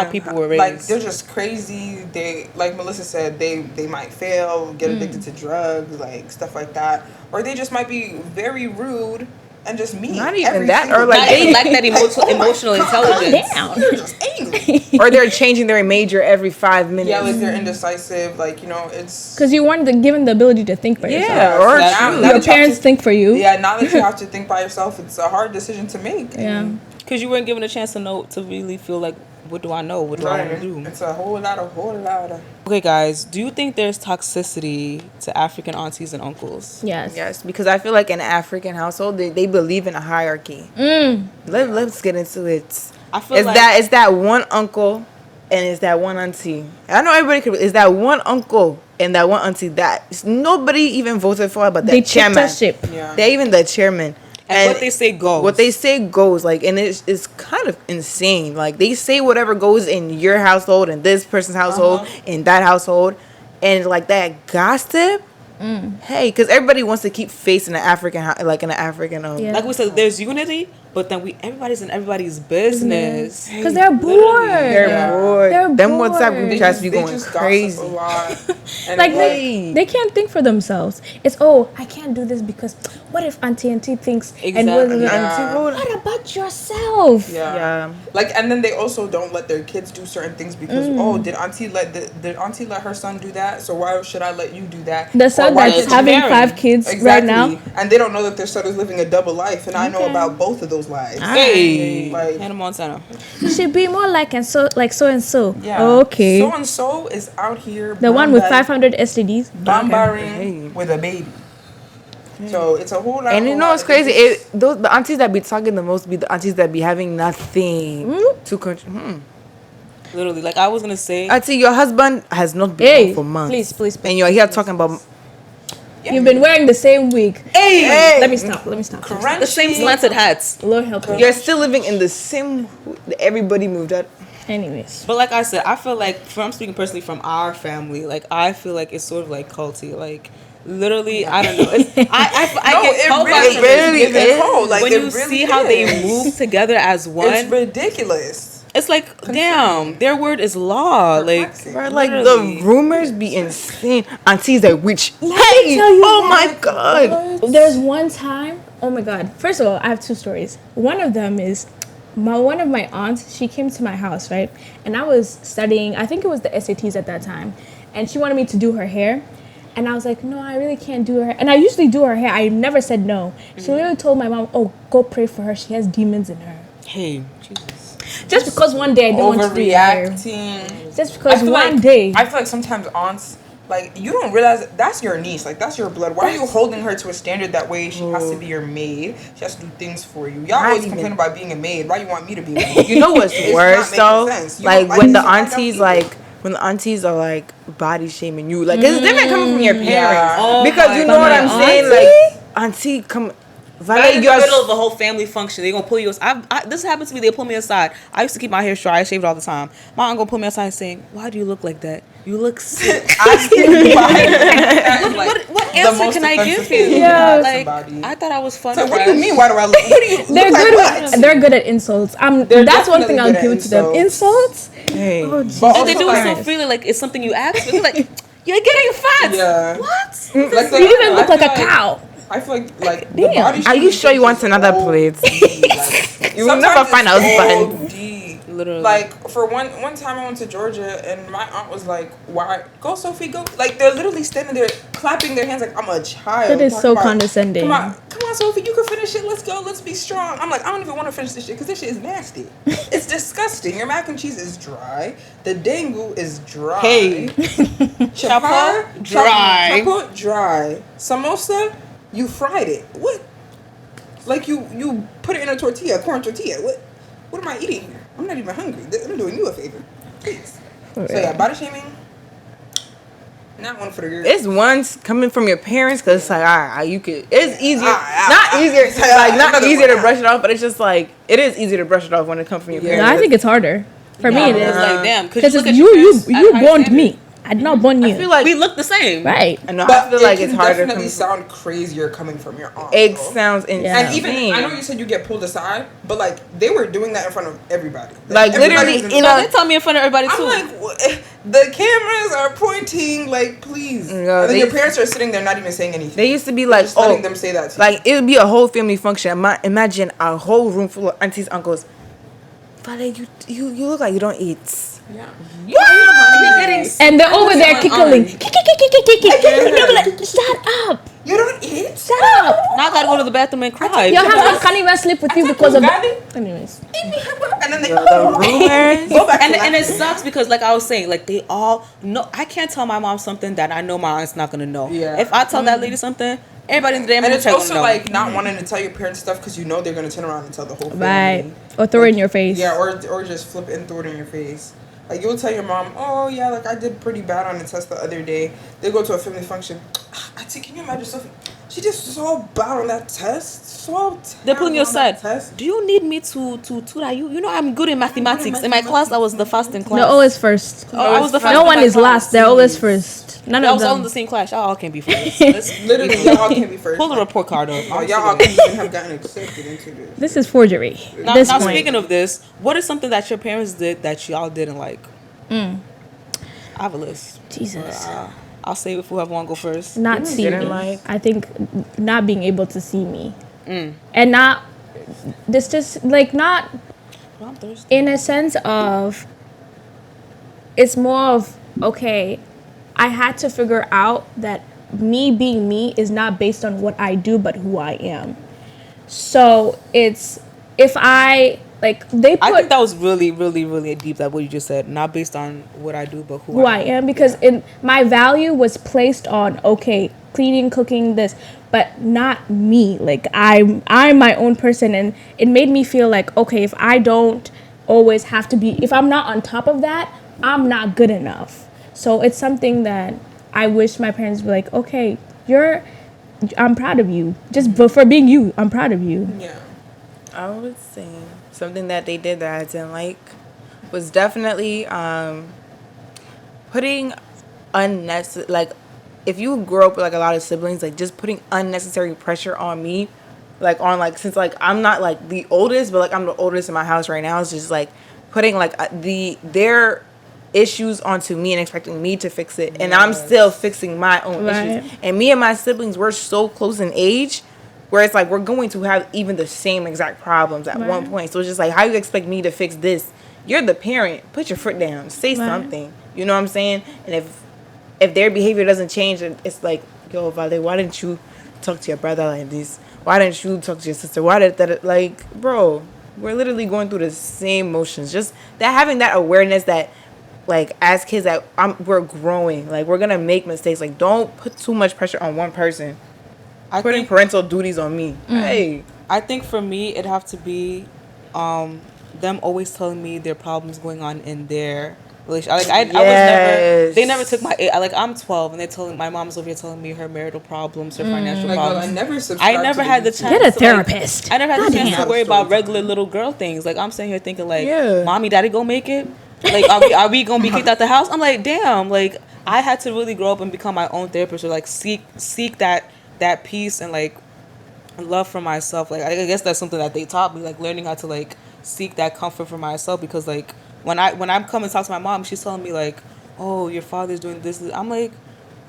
people were raised. like they're just crazy. They like Melissa said, they might fail, get addicted to drugs, like stuff like that, or they just might be very rude and just mean. Not even every that, single or, like, Not day. even like that oh my emotional God, intelligence. Down. You're just angry. Or they're changing their major every 5 minutes. Yeah, like they're indecisive. Like it's Because you weren't given the ability to think for Yeah, yourself. or now- true. now Your that you have parents to- think for you. Yeah, now that you have to think by yourself, it's a hard decision to make. Yeah. Because you weren't given a chance to really feel like, what do I know? What do I want Right. to do? It's a whole lot of. Okay, guys, do you think there's toxicity to African aunties and uncles? Yes. Yes, because I feel like in an African household, they believe in a hierarchy. Let's get into it. I feel It's like it's that one uncle and it's that one auntie. I know everybody could. It's that one uncle and that one auntie that nobody even voted for, but They that chipped chairman. a ship. Yeah. They even the chairman. and what they say goes. What they say goes. Like, and it's kind of insane. Like they say whatever goes in your household and this person's household in that household, and like that gossip. Hey, because everybody wants to keep facing an African, like in an African. Yeah. Like we said, there's unity, but then everybody's in everybody's business. Because they're bored. They're Yeah. bored. They're Them WhatsApp bored. group chats be They going just crazy. gossip a lot. And Like it's they can't think for themselves. It's I can't do this because what if Auntie thinks and Exactly. Yeah. what about yourself? Yeah. Like, and then they also don't let their kids do certain things because did Auntie let her son do that? So why should I let you do that? The Or son why that's did- having married. 5 kids exactly. right now. And they don't know that their son is living a double life, and I know Okay. about both of those lives. Hey, Like- Hannah Montana. You should be more like so and so. Yeah. Okay. So and so is out here. The one with bombarding- 500 STDs. bombarding Hey. with a baby. So it's a whole lot. And you know what's crazy? The aunties that be talking the most be the aunties that be having nothing to control. Literally, like I was gonna say, Auntie, your husband has not been home for months. Please. And you're here talking about. You've been wearing the same wig. hey, Let me stop. the same slanted hats. Lord help you. You're still living in the same. Everybody moved out. Anyways. But like I said, I feel like I'm speaking personally from our family. Like I feel like it's sort of like culty. Like literally, I don't know. I get cult vibes from really when you see how they move together as one. It's ridiculous. It's like, damn, their word is law. Like, Bro, like literally. the rumors be insane. Auntie's a witch. Let me Hey! tell you Oh my what. god! There's one time, oh my god. First of all, I have two stories. One of them is one of my aunts, she came to my house, right? And I was studying, I think it was the SATs at that time. And she wanted me to do her hair. And I was like, no, I really can't do her hair. And I usually do her hair. I never said no. She literally told my mom, oh, go pray for her. She has demons in her. Hey, Jesus. Just because one day I didn't want to do her hair. Overreacting. Just because one like, day. I feel like sometimes aunts, like, you don't realize that's your niece. Like, that's your blood. Why are you holding her to a standard that way? She has to be your maid. She has to do things for you. Y'all always complain about being a maid. Why you want me to be a maid? You know what's It's worse not though? making sense. You Like don't when the it, so I don't aunties either. like when the aunties are like body shaming you, like it's different coming from your parents Yeah. Oh because my you know what I'm God. saying. Like auntie come. Right in the you're middle of the whole family function, they gonna pull you. This happened to me. They pull me aside. I used to keep my hair short. I shaved all the time. My aunt gonna pull me aside saying, "Why do you look like that? You look sick." What answer can I give you? Yeah. Like I thought I was funny. So what do you mean? Why do I look? What do you They're look good. like what? They're good at insults. They're That's one thing definitely I'll good at give it to them. insults. Insults. Hey. Oh, And But they also, do it so like, freely, like it's something you ask for. They're like, "You're getting fat." Yeah. What? Like, you even look I like a feel cow. I feel like the Damn. body Are you shaming sure you thing want is another OD, plate? like, You will never sometimes find it's out fun. OD. Literally. Like for one time I went to Georgia and my aunt was like, "Why go Sophie go?" Like they're literally standing there clapping their hands like I'm a child. That is talking so about, condescending. Come on, Sophie, you can finish it. Let's go. Let's be strong. I'm like, I don't even want to finish this shit because this shit is nasty. It's disgusting. Your mac and cheese is dry. The dangu is dry. Hey. Chapa dry. Chapa dry. Samosa, you fried it. What? Like you put it in a tortilla, corn tortilla. What am I eating here? I'm not even hungry. I'm doing you a favor. Please. So yeah, body shaming. Not one for the girls. It's ones coming from your parents because it's like, all right, you could. It's easier, not easier, like not another easier one. to brush it off, but it's just like it is easier to brush it off when it comes from your Yeah. parents. No, I think it's harder. For me, it It's is. like damn, Because look at you your parents at you high born standard. me. I did not born you. I feel like We look the same. right. I know. But I feel like it's harder. Definitely Coming sound crazier coming from your aunt. it though. sounds insane. Yeah. And even I know you said you get pulled aside, but like they were doing that in front of everybody. Like, everybody literally, was in you the- know, No, they tell me in front of everybody I'm too. like, the cameras are pointing. Like, please. No, and then they- your parents are sitting there, not even saying anything. They used to be like, Just letting oh, them say that. To like it would be a whole family function. Imagine a whole room full of aunties, uncles. Father, you look like you don't eat. you. Yeah. And they're over there giggling. Shut up. You don't eat. Shut up. Now I gotta go to the bathroom and cry. Your husband can't even sleep with you because of Ugali. Anyways. And then they The rumors. go back to And laughing. it sucks because like I was saying, like they all know. I can't tell my mom something that I know my aunt's not gonna know. Yeah. If I tell that lady something, everybody in the damn And room it's gonna also know. like not wanting to tell your parents stuff because you know they're gonna turn around and tell the whole family. Right. Or throw it in your face. Yeah, or just flip it and throw it in your face. Like you'll tell your mom, oh yeah, like I did pretty bad on the test the other day. They go to a family function. Can you imagine Sophie? She did so bad on that test. So they're pulling you terrible on that aside. test. Do you need me to tutor you? You know I'm good in mathematics. In my class, I was the first in class. They're always first. Oh, I was the first. No in one my is class. last. They're always first. None I of was all in them. the same class. Y'all all can't be first. Let's Literally, y'all all can't be first. pull the report card up. Oh, y'all all can't even have gotten accepted into this. This is forgery. Now, This now point. speaking of this, what is something that your parents did that y'all didn't like? I have a list. Jesus. I'll save it for whoever want to go first. Not see didn't me. like? I think not being able to see me. And not this just like not Well, I'm thirsty. in a sense of it's more of okay, I had to figure out that me being me is not based on what I do but who I am. So it's if I like they I put think that was really, really, really deep. That what you just said, not based on what I do, but who I am because in my value was placed on okay, cleaning, cooking, this. but not me. Like I'm my own person, and it made me feel like, okay, if I don't always have to be, if I'm not on top of that, I'm not good enough. So it's something that I wish my parents were like, okay, I'm proud of you. Just for being you, I'm proud of you. Yeah. I would say something that they did that I didn't like was definitely putting unnecessary, like, if you grow up with like a lot of siblings, like just putting unnecessary pressure on me, like on like, since like I'm not like the oldest, but like I'm the oldest in my house right now, it's just like putting like their issues onto me and expecting me to fix it, and I'm still fixing my own issues. And me and my siblings, we're so close in age where it's like we're going to have even the same exact problems at one point. So it's just like, how you expect me to fix this? You're the parent. Put your foot down. Say something. You know what I'm saying? And if their behavior doesn't change, it's like, yo, Vale, why didn't you talk to your brother like this? Why didn't you talk to your sister? Why did that? Like, bro, we're literally going through the same motions. Just that, having that awareness that, like, as kids, that we're growing. Like, we're gonna make mistakes. Like, don't put too much pressure on one person. Putting parental duties on me. Hey, I think for me, it'd have to be them always telling me their problems going on in their relationship. Like, I was never, they never took my, like, I'm 12 and they're telling, my mom's over here telling me her marital problems, her financial problems. I never had the chance. Get a therapist. I never had the chance to worry about regular little girl things. Like, I'm sitting here thinking, like, mommy, daddy gonna make it? Like, are we gonna be kicked out the house? I'm like, damn. Like, I had to really grow up and become my own therapist, or like seek that peace and like love for myself. Like, I guess that's something that they taught me, like learning how to like seek that comfort for myself, because like when I'm coming to talk to my mom, she's telling me like, oh, your father's doing this. I'm like,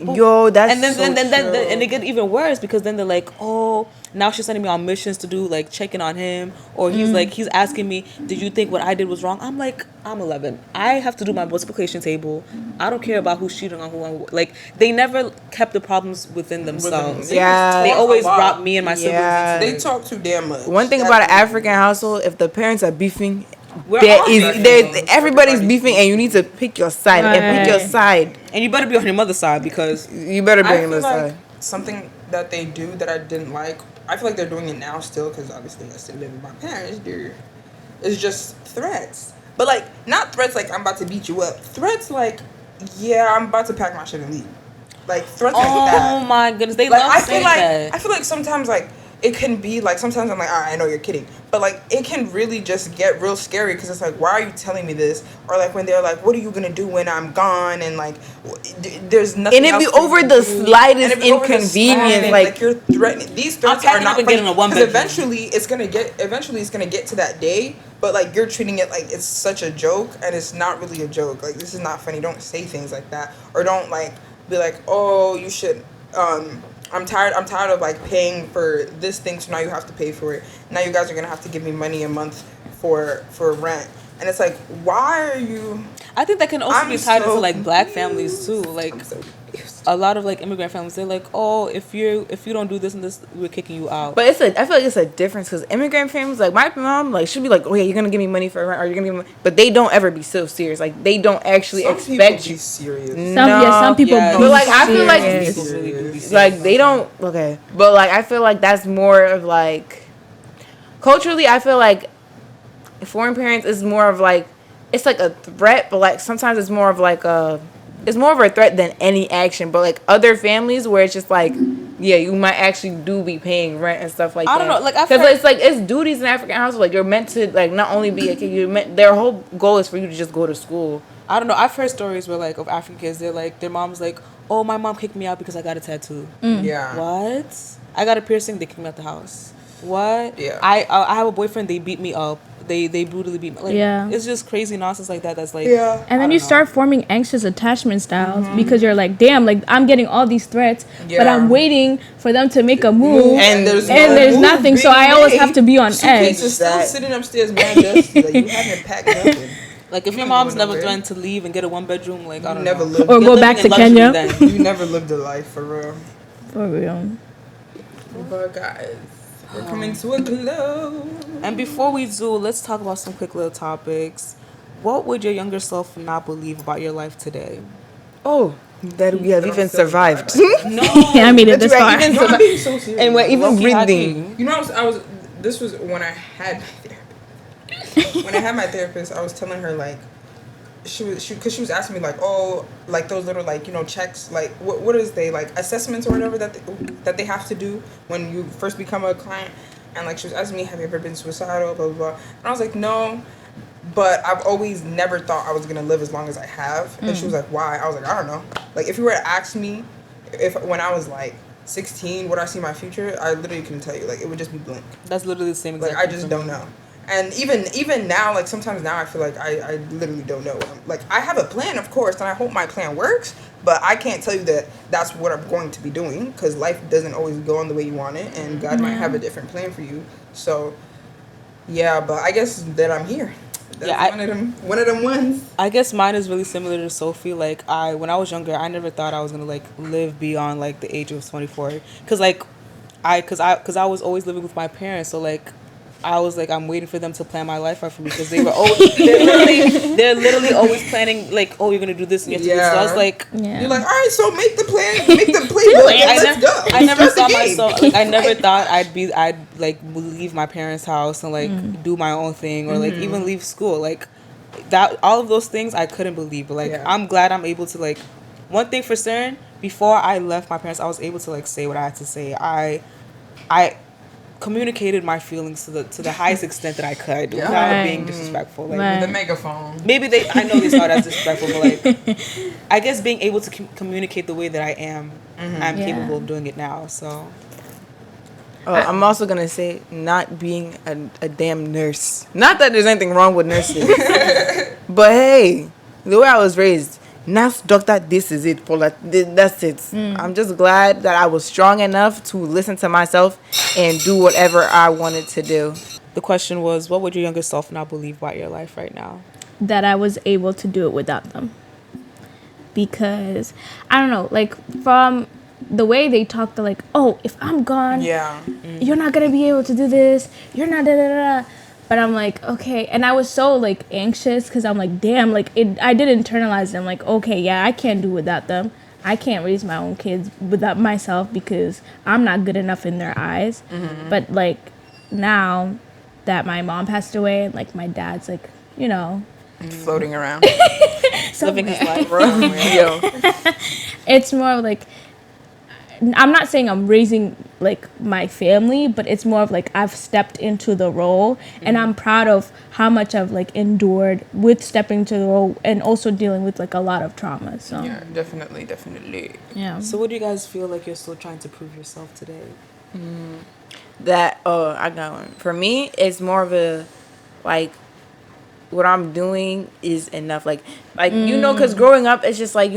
oh. Yo, that's and then, so then true. And it get even worse, because then they're like, oh, now she's sending me on missions to do like checking on him, or he's asking me, did you think what I did was wrong? I'm like, I'm 11. I have to do my multiplication table. I don't care about who's cheating on who. Like, they never kept the problems within themselves. They always brought me and my siblings. They talk too damn much. One thing about an African household, if the parents are beefing, everybody's beefing, and you need to pick your side and pick your side. And you better be on your mother's side, because you better be on your mother's side. Something that they do that I didn't like, I feel like they're doing it now still, because obviously I still live with my parents, dude. It's just threats. But like, not threats like I'm about to beat you up. Threats like, yeah, I'm about to pack my shit and leave. Like, threats like that. Oh my goodness, they like, love saying that. I feel like sometimes like it can be like, sometimes I'm like, I know you're kidding, but like it can really just get real scary, because it's like, why are you telling me this? Or like when they're like, what are you gonna do when I'm gone? And like, there's nothing. And it be over the slightest inconvenience. Like, you're threatening. These threats are not getting a one bedroom. Eventually it's gonna get to that day. But like, you're treating it like it's such a joke, and it's not really a joke. Like, this is not funny. Don't say things like that, or don't like be like, oh, you should. I'm tired of like paying for this thing, so now you have to pay for it. Now you guys are gonna have to give me money a month for rent. And it's like, why are you? I think that can also be tied into like black families too. Like, a lot of like immigrant families, they're like, oh, if you don't do this and this, we're kicking you out. But I feel like it's a difference, because immigrant families, like my mom, like she'll be like, oh yeah, you're gonna give me money for rent, or you're gonna give me money, but they don't ever be so serious. Like, they don't actually expect you. Serious. Some people. But like, I feel like like they don't. Okay, but like I feel like that's more of like, culturally, I feel like foreign parents is more of like, it's like a threat, but like sometimes it's more of like it's more of a threat than any action. But like other families where it's just like, yeah, you might actually do be paying rent and stuff like that. I don't know, like, because it's like, it's duties in African households. Like, you're meant to like not only be a kid, their whole goal is for you to just go to school. I don't know. I've heard stories where like of African kids, they're like, their mom's like, oh, my mom kicked me out because I got a tattoo. Yeah. What? I got a piercing. They kicked me out the house. What? Yeah. I have a boyfriend. They beat me up. They brutally beat me. Like, it's just crazy nonsense like that. That's like, and then you start forming anxious attachment styles, because you're like, damn, like I'm getting all these threats, but I'm waiting for them to make a move, and there's nothing. So I always have to be on edge. Is still sitting upstairs, man. Dusty. Like, you haven't packed nothing. Like, if your mom's never threatened to leave and get a 1-bedroom, like, I don't know. Lived or go back to Kenya. You never lived a life, for real. For real. But guys, we're coming to a close. And before we do, let's talk about some quick little topics. What would your younger self not believe about your life today? Oh, That we have even survived. No, I made it this We're far. even no, I'm being so serious. and we're even Low-key had breathing. You know, I was. This was when I had my therapist. When I had my therapist, I was telling her like, because she was asking me like, oh, like those little like checks, like what is they like assessments or whatever that they have to do when you first become a client, and like she was asking me, have you ever been suicidal, blah blah blah, and I was like, no. But I've always never thought I was gonna live as long as I have. And she was like, why? I was like, I don't know. Like if you were to ask me if when I was like 16 would I see my future, I literally couldn't tell you. Like it would just be blank. That's literally the same. Like I just don't know. And even now, like sometimes now I feel like I literally don't know. Like I have a plan, of course, and I hope my plan works. But I can't tell you that that's what I'm going to be doing because life doesn't always go on the way you want it, and God might have a different plan for you. So yeah, but I guess that I'm here. That's one of them ones. I guess mine is really similar to Sophie. Like when I was younger, I never thought I was gonna like live beyond like the age of 24. Cause like, cause I was always living with my parents. So like, I was like, I'm waiting for them to plan my life out for me because they were always they're literally always planning like, oh, you're gonna do this and you have to do this. So I was like, you're like, all right, so make the plan, make the playbook, and let's go. I never saw myself like I never thought I'd like leave my parents' house and like do my own thing or like even leave school. Like that, all of those things I couldn't believe. But like I'm glad I'm able to like. One thing for certain, before I left my parents, I was able to like say what I had to say. I communicated my feelings to the highest extent that I could without being disrespectful. Like the megaphone. Maybe I know they saw it as disrespectful, but like I guess being able to communicate the way that I am, I'm capable of doing it now. So. I'm also gonna say not being a damn nurse. Not that there's anything wrong with nurses, but hey, the way I was raised, nurse, doctor, this is it. That's it. I'm just glad that I was strong enough to listen to myself and do whatever I wanted to do. The question was, what would your younger self not believe about your life right now? That I was able to do it without them. Because I don't know, like from the way they talk, they're like, oh, if I'm gone, you're not gonna be able to do this. You're not da da da. But I'm like, okay. And I was so like anxious because I'm like, damn, like I did internalize them. Like, okay, yeah, I can't do without them. I can't raise my own kids without myself because I'm not good enough in their eyes. But like now that my mom passed away and like my dad's like, floating around, living his life. It's more like, I'm not saying I'm raising like my family, but it's more of like I've stepped into the role and I'm proud of how much I've like endured with stepping into the role and also dealing with like a lot of trauma. So yeah, definitely. Yeah. So what do you guys feel like you're still trying to prove yourself today? I got one. For me, it's more of a like what I'm doing is enough. Like because growing up, it's just like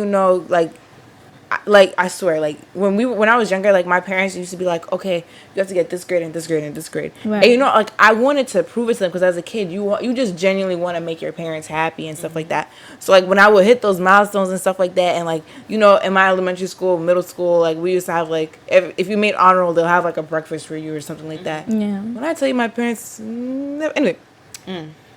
like I swear, like when I was younger, like my parents used to be like, okay, you have to get this grade and this grade and this grade, right. And like I wanted to prove it to them because as a kid, you just genuinely want to make your parents happy and stuff like that. So like when I would hit those milestones and stuff like that, and like in my elementary school, middle school, like we used to have like if you made honor roll, they'll have like a breakfast for you or something like that. Yeah. When I tell you, my parents anyway.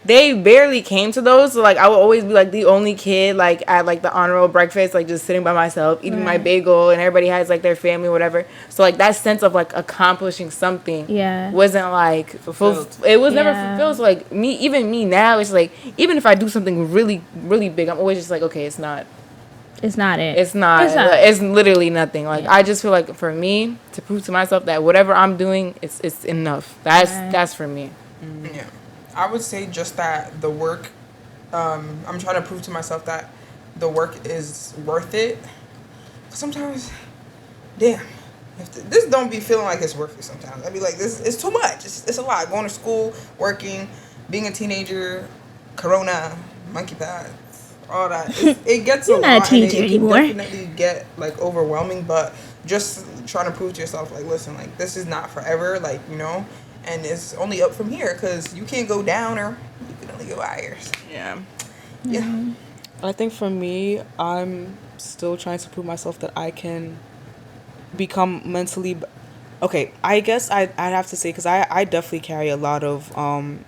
They barely came to those, so like I would always be like the only kid like at like the honor roll breakfast, like just sitting by myself eating my bagel, and everybody has like their family or whatever. So like that sense of like accomplishing something wasn't like fulfilled. It was never fulfilled. So like even me now, it's like even if I do something really really big, I'm always just like, okay, it's not it. It's literally nothing. Like I just feel like for me to prove to myself that whatever I'm doing, it's enough. That's for me. Yeah. I would say just that the work, I'm trying to prove to myself that the work is worth it. Sometimes, damn, if this don't be feeling like it's worth it sometimes. I'd be like, this it's too much. It's a lot. Going to school, working, being a teenager, corona, monkey pads, all that. It gets a lot. You're not a teenager anymore. It can definitely get like overwhelming, but just trying to prove to yourself, like, listen, like this is not forever, like, and it's only up from here because you can't go down or you can only go higher. Yeah. I think for me, I'm still trying to prove myself that I can become mentally. Okay, I guess I'd have to say because I definitely carry a lot of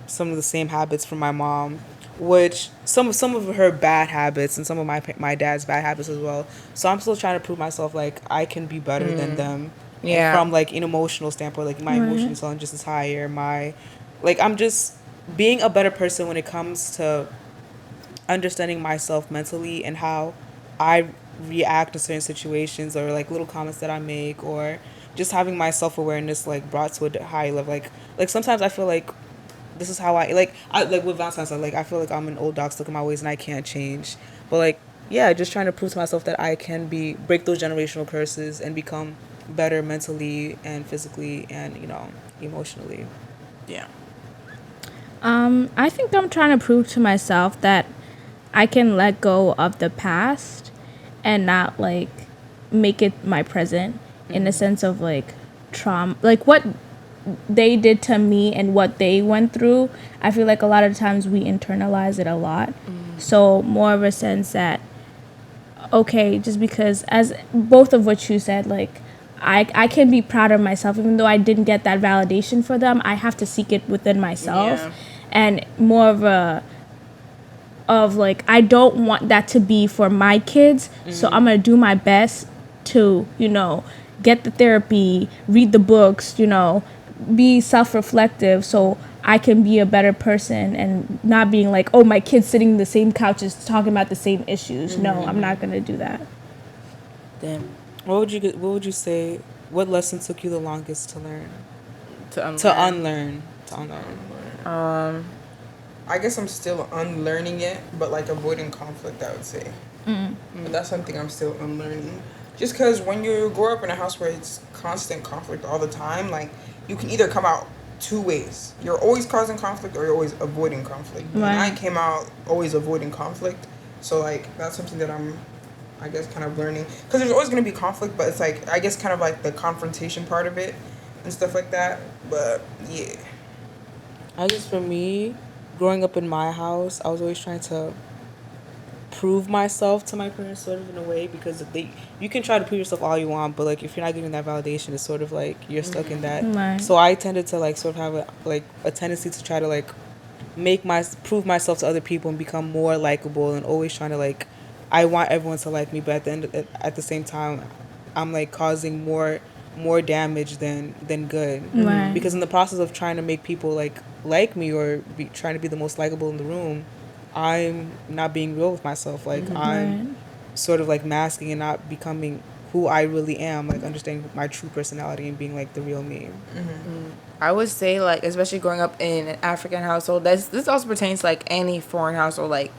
some of the same habits from my mom, which some of her bad habits and some of my dad's bad habits as well. So I'm still trying to prove myself like I can be better than them. And Yeah. from like an emotional standpoint, like my emotional intelligence is higher. I'm just being a better person when it comes to understanding myself mentally and how I react to certain situations or like little comments that I make or just having my self awareness like brought to a high level. Like sometimes I feel like this is how I like with Valentine's Day, like I feel like I'm an old dog stuck in my ways and I can't change. But like yeah, just trying to prove to myself that I can break those generational curses and become better mentally and physically and emotionally. Yeah. I think I'm trying to prove to myself that I can let go of the past and not like make it my present in the sense of like trauma, like what they did to me and what they went through. I feel like a lot of times we internalize it a lot. So more of a sense that okay, just because as both of what you said, like I can be proud of myself even though I didn't get that validation for them. I have to seek it within myself. Yeah. And more of like I don't want that to be for my kids. So I'm gonna do my best to, get the therapy, read the books, be self-reflective so I can be a better person and not being like, oh, my kid's sitting in the same couches talking about the same issues. No, I'm not gonna do that. Damn. What would you say? What lesson took you the longest to learn? To unlearn. To unlearn. To unlearn. I guess I'm still unlearning it, but like avoiding conflict, I would say. But that's something I'm still unlearning. Just because when you grow up in a house where it's constant conflict all the time, like you can either come out two ways. You're always causing conflict or you're always avoiding conflict. Right. And I came out always avoiding conflict. So like that's something that I'm, I guess, kind of learning. Because there's always going to be conflict, but it's like, I guess, kind of like the confrontation part of it and stuff like that. But yeah. I guess for me, growing up in my house, I was always trying to prove myself to my parents sort of in a way because you can try to prove yourself all you want, but like if you're not getting that validation, it's sort of like you're stuck in that. Right. So I tended to like sort of have a tendency to try to like prove myself to other people and become more likable and always trying to like I want everyone to like me, but at the same time I'm like causing more damage than good. Right. Because in the process of trying to make people like me or trying to be the most likable in the room, I'm not being real with myself. Like I'm sort of like masking and not becoming who I really am, like understanding my true personality and being like the real me. I would say like especially growing up in an African household, this also pertains to like any foreign household, like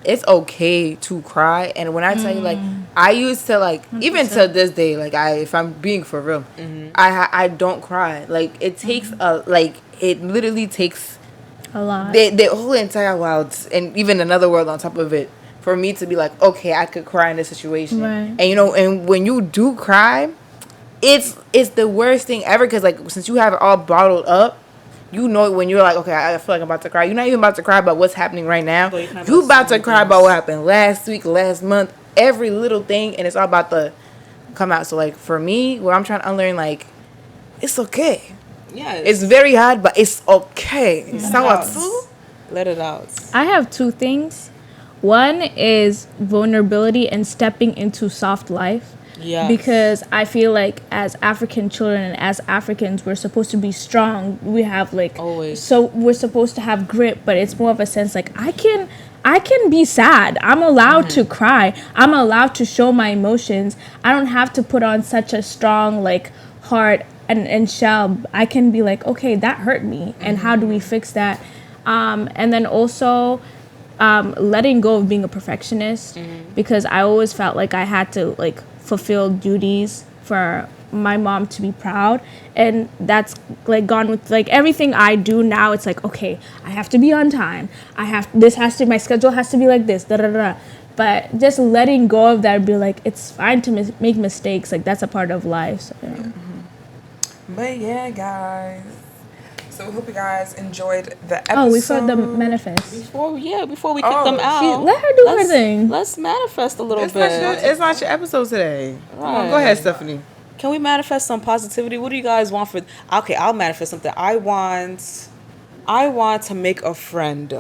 it's okay to cry. And when I tell you, like, I used to, like, 100%. Even to this day, like, if I'm being for real, I don't cry. Like, it takes, it literally takes a lot. The whole entire world, and even another world on top of it, for me to be like, okay, I could cry in this situation. Right. And, and when you do cry, it's the worst thing ever, because, like, since you have it all bottled up, when you're like, okay, I feel like I'm about to cry. You're not even about to cry about what's happening right now. You about to cry about what happened last week, last month, every little thing, and it's all about to come out. So, like, for me, what I'm trying to unlearn, like, it's okay. Yeah. It's very hard, but it's okay. Let it out. I have two things. One is vulnerability and stepping into soft life. Yeah. Because I feel like as African children and as Africans, we're supposed to be strong. We have like always. So we're supposed to have grit, but it's more of a sense like I can be sad. I'm allowed to cry. I'm allowed to show my emotions. I don't have to put on such a strong like heart and shell. I can be like, okay, that hurt me, and how do we fix that? And then also letting go of being a perfectionist, because I always felt like I had to like fulfill duties for my mom to be proud, and that's like gone with like everything I do now. It's like, okay, I have to be on time, my schedule has to be like this, da da da. But just letting go of that, be like, it's fine to make mistakes, like that's a part of life. So, yeah. But yeah, guys, so we hope you guys enjoyed the episode. Oh, we forgot the manifest. Before we kick them out, let her do her thing. Let's manifest a little bit. It's not your episode today. Right. Go ahead, Stephanie. Can we manifest some positivity? What do you guys want for? Okay, I'll manifest something. I want to make a friend.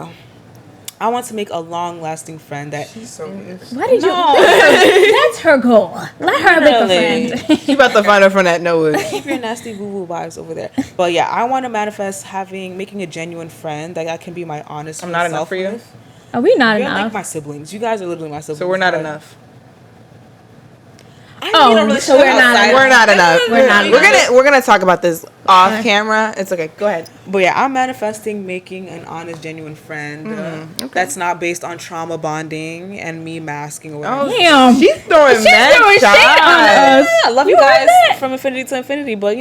I want to make a long-lasting friend that. She's so weird. Why did you? That's her goal. Let her make a friend. She about to find her friend at Noah's. Keep your nasty boo-boo vibes over there. But yeah, I want to manifest making a genuine friend that I can be my honest. I'm not enough for you? with. Are we not You're like enough? my siblings. You guys are literally my siblings. So we're not but enough. I Oh, need a so we're relationship not- outside. We're not enough. We're not enough. We're gonna talk about this off camera. It's okay. Go ahead. But yeah, I'm manifesting making an honest, genuine friend that's not based on trauma bonding and me masking or whatever. Damn. She's throwing mad throwing shade shots. on us. I love you You guys heard that? from infinity to infinity, but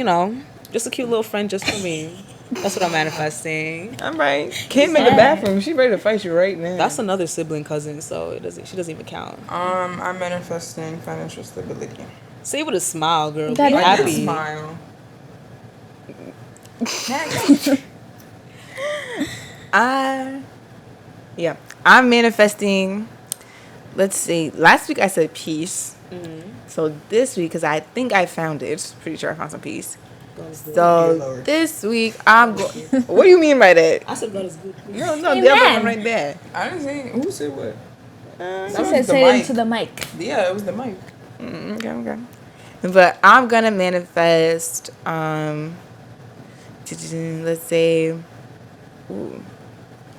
just a cute little friend just for me. That's what I'm manifesting. I'm right. Kim in the bathroom. She ready to fight you right now. That's another sibling cousin, so she doesn't even count. I'm manifesting financial stability. Say it with a smile, girl. Be That is- I did happy. smile. I'm manifesting. Let's see. Last week I said peace. So this week, because I think I found it. Pretty sure I found some peace. So this week I'm going. What do you mean by that? I said God is good. No, the Amen. other one right there. I didn't say who said what. She said, say it into the mic. Yeah, it was the mic. Okay. But I'm gonna manifest. Let's say. Ooh,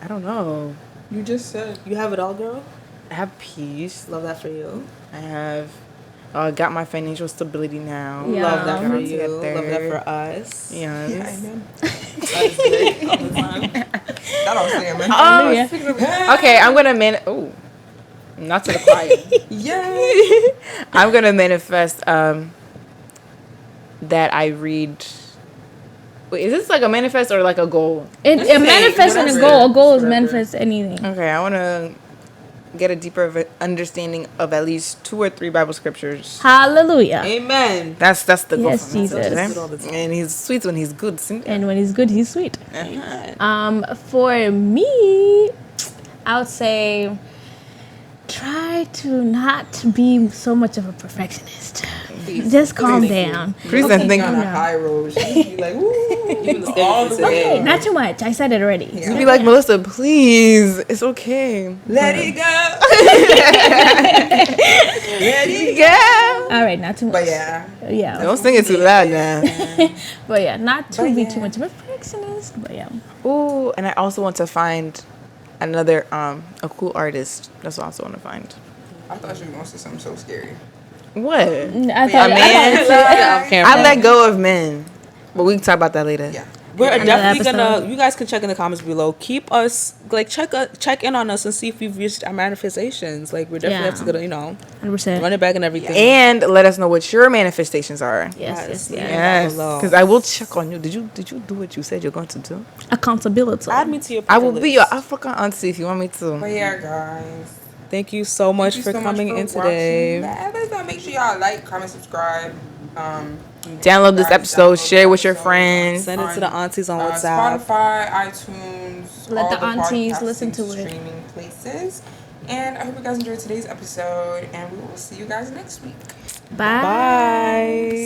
I don't know. You just said. You have it all, girl. I have peace. Love that for you. I have. Got my financial stability now. Yeah. Love that for Got you. together. Love that for us. Yes. Yeah, amen. That is great all the time. That don't say amen. Hallelujah. speaking of, okay, I'm gonna not to the choir. Yeah. I'm gonna manifest that I read. Wait, is this like a manifest or like a goal? It manifests in a whatever. goal. A goal is Whatever. manifest anything. Okay, I wanna get a deeper understanding of at least 2 or 3 Bible scriptures. Hallelujah. Amen. That's the goal. Yes, for me, Jesus. Good all the time. And he's sweet when he's good. And when he's good, he's sweet. Amen. For me, I would say try to not be so much of a perfectionist. Just calm down. Please don't think. on a high road. She'd be like, woo. Even the All statements the way. today. Not too much. I said it already. Yeah. Be like, Melissa, please. It's okay. Let it go. Let it go. Yeah. All right, not too much. But yeah. Yeah. Don't sing it too loud now. But yeah, not to But be yeah. too much of a perfectionist. But yeah. Ooh, and I also want to find another a cool artist. That's what I also want to find. I thought you were going to say something so scary. What? I man. thought I let go of men, but we can talk about that later. Yeah. We're Another definitely episode. gonna. You guys can check in the comments below. Keep us check in on us and see if we've reached our manifestations. Like we're definitely have to go to 100%. run it back and everything. And let us know what your manifestations are. Yes. Yes, below. because I will check on you. Did you do what you said you're going to do? Accountability. Add me to your. I will be your list. African auntie if you want me to. But yeah, guys. Thank you so much Thank you for so coming much in for today. watching. Let us know. Make sure y'all like, comment, subscribe. Download this Guys, episode. download Share the with your episode friends. Send it to the aunties on WhatsApp. Spotify, iTunes. Let all the aunties podcasting listen to it. Streaming places. And I hope you guys enjoyed today's episode. And we will see you guys next week. Bye. Bye.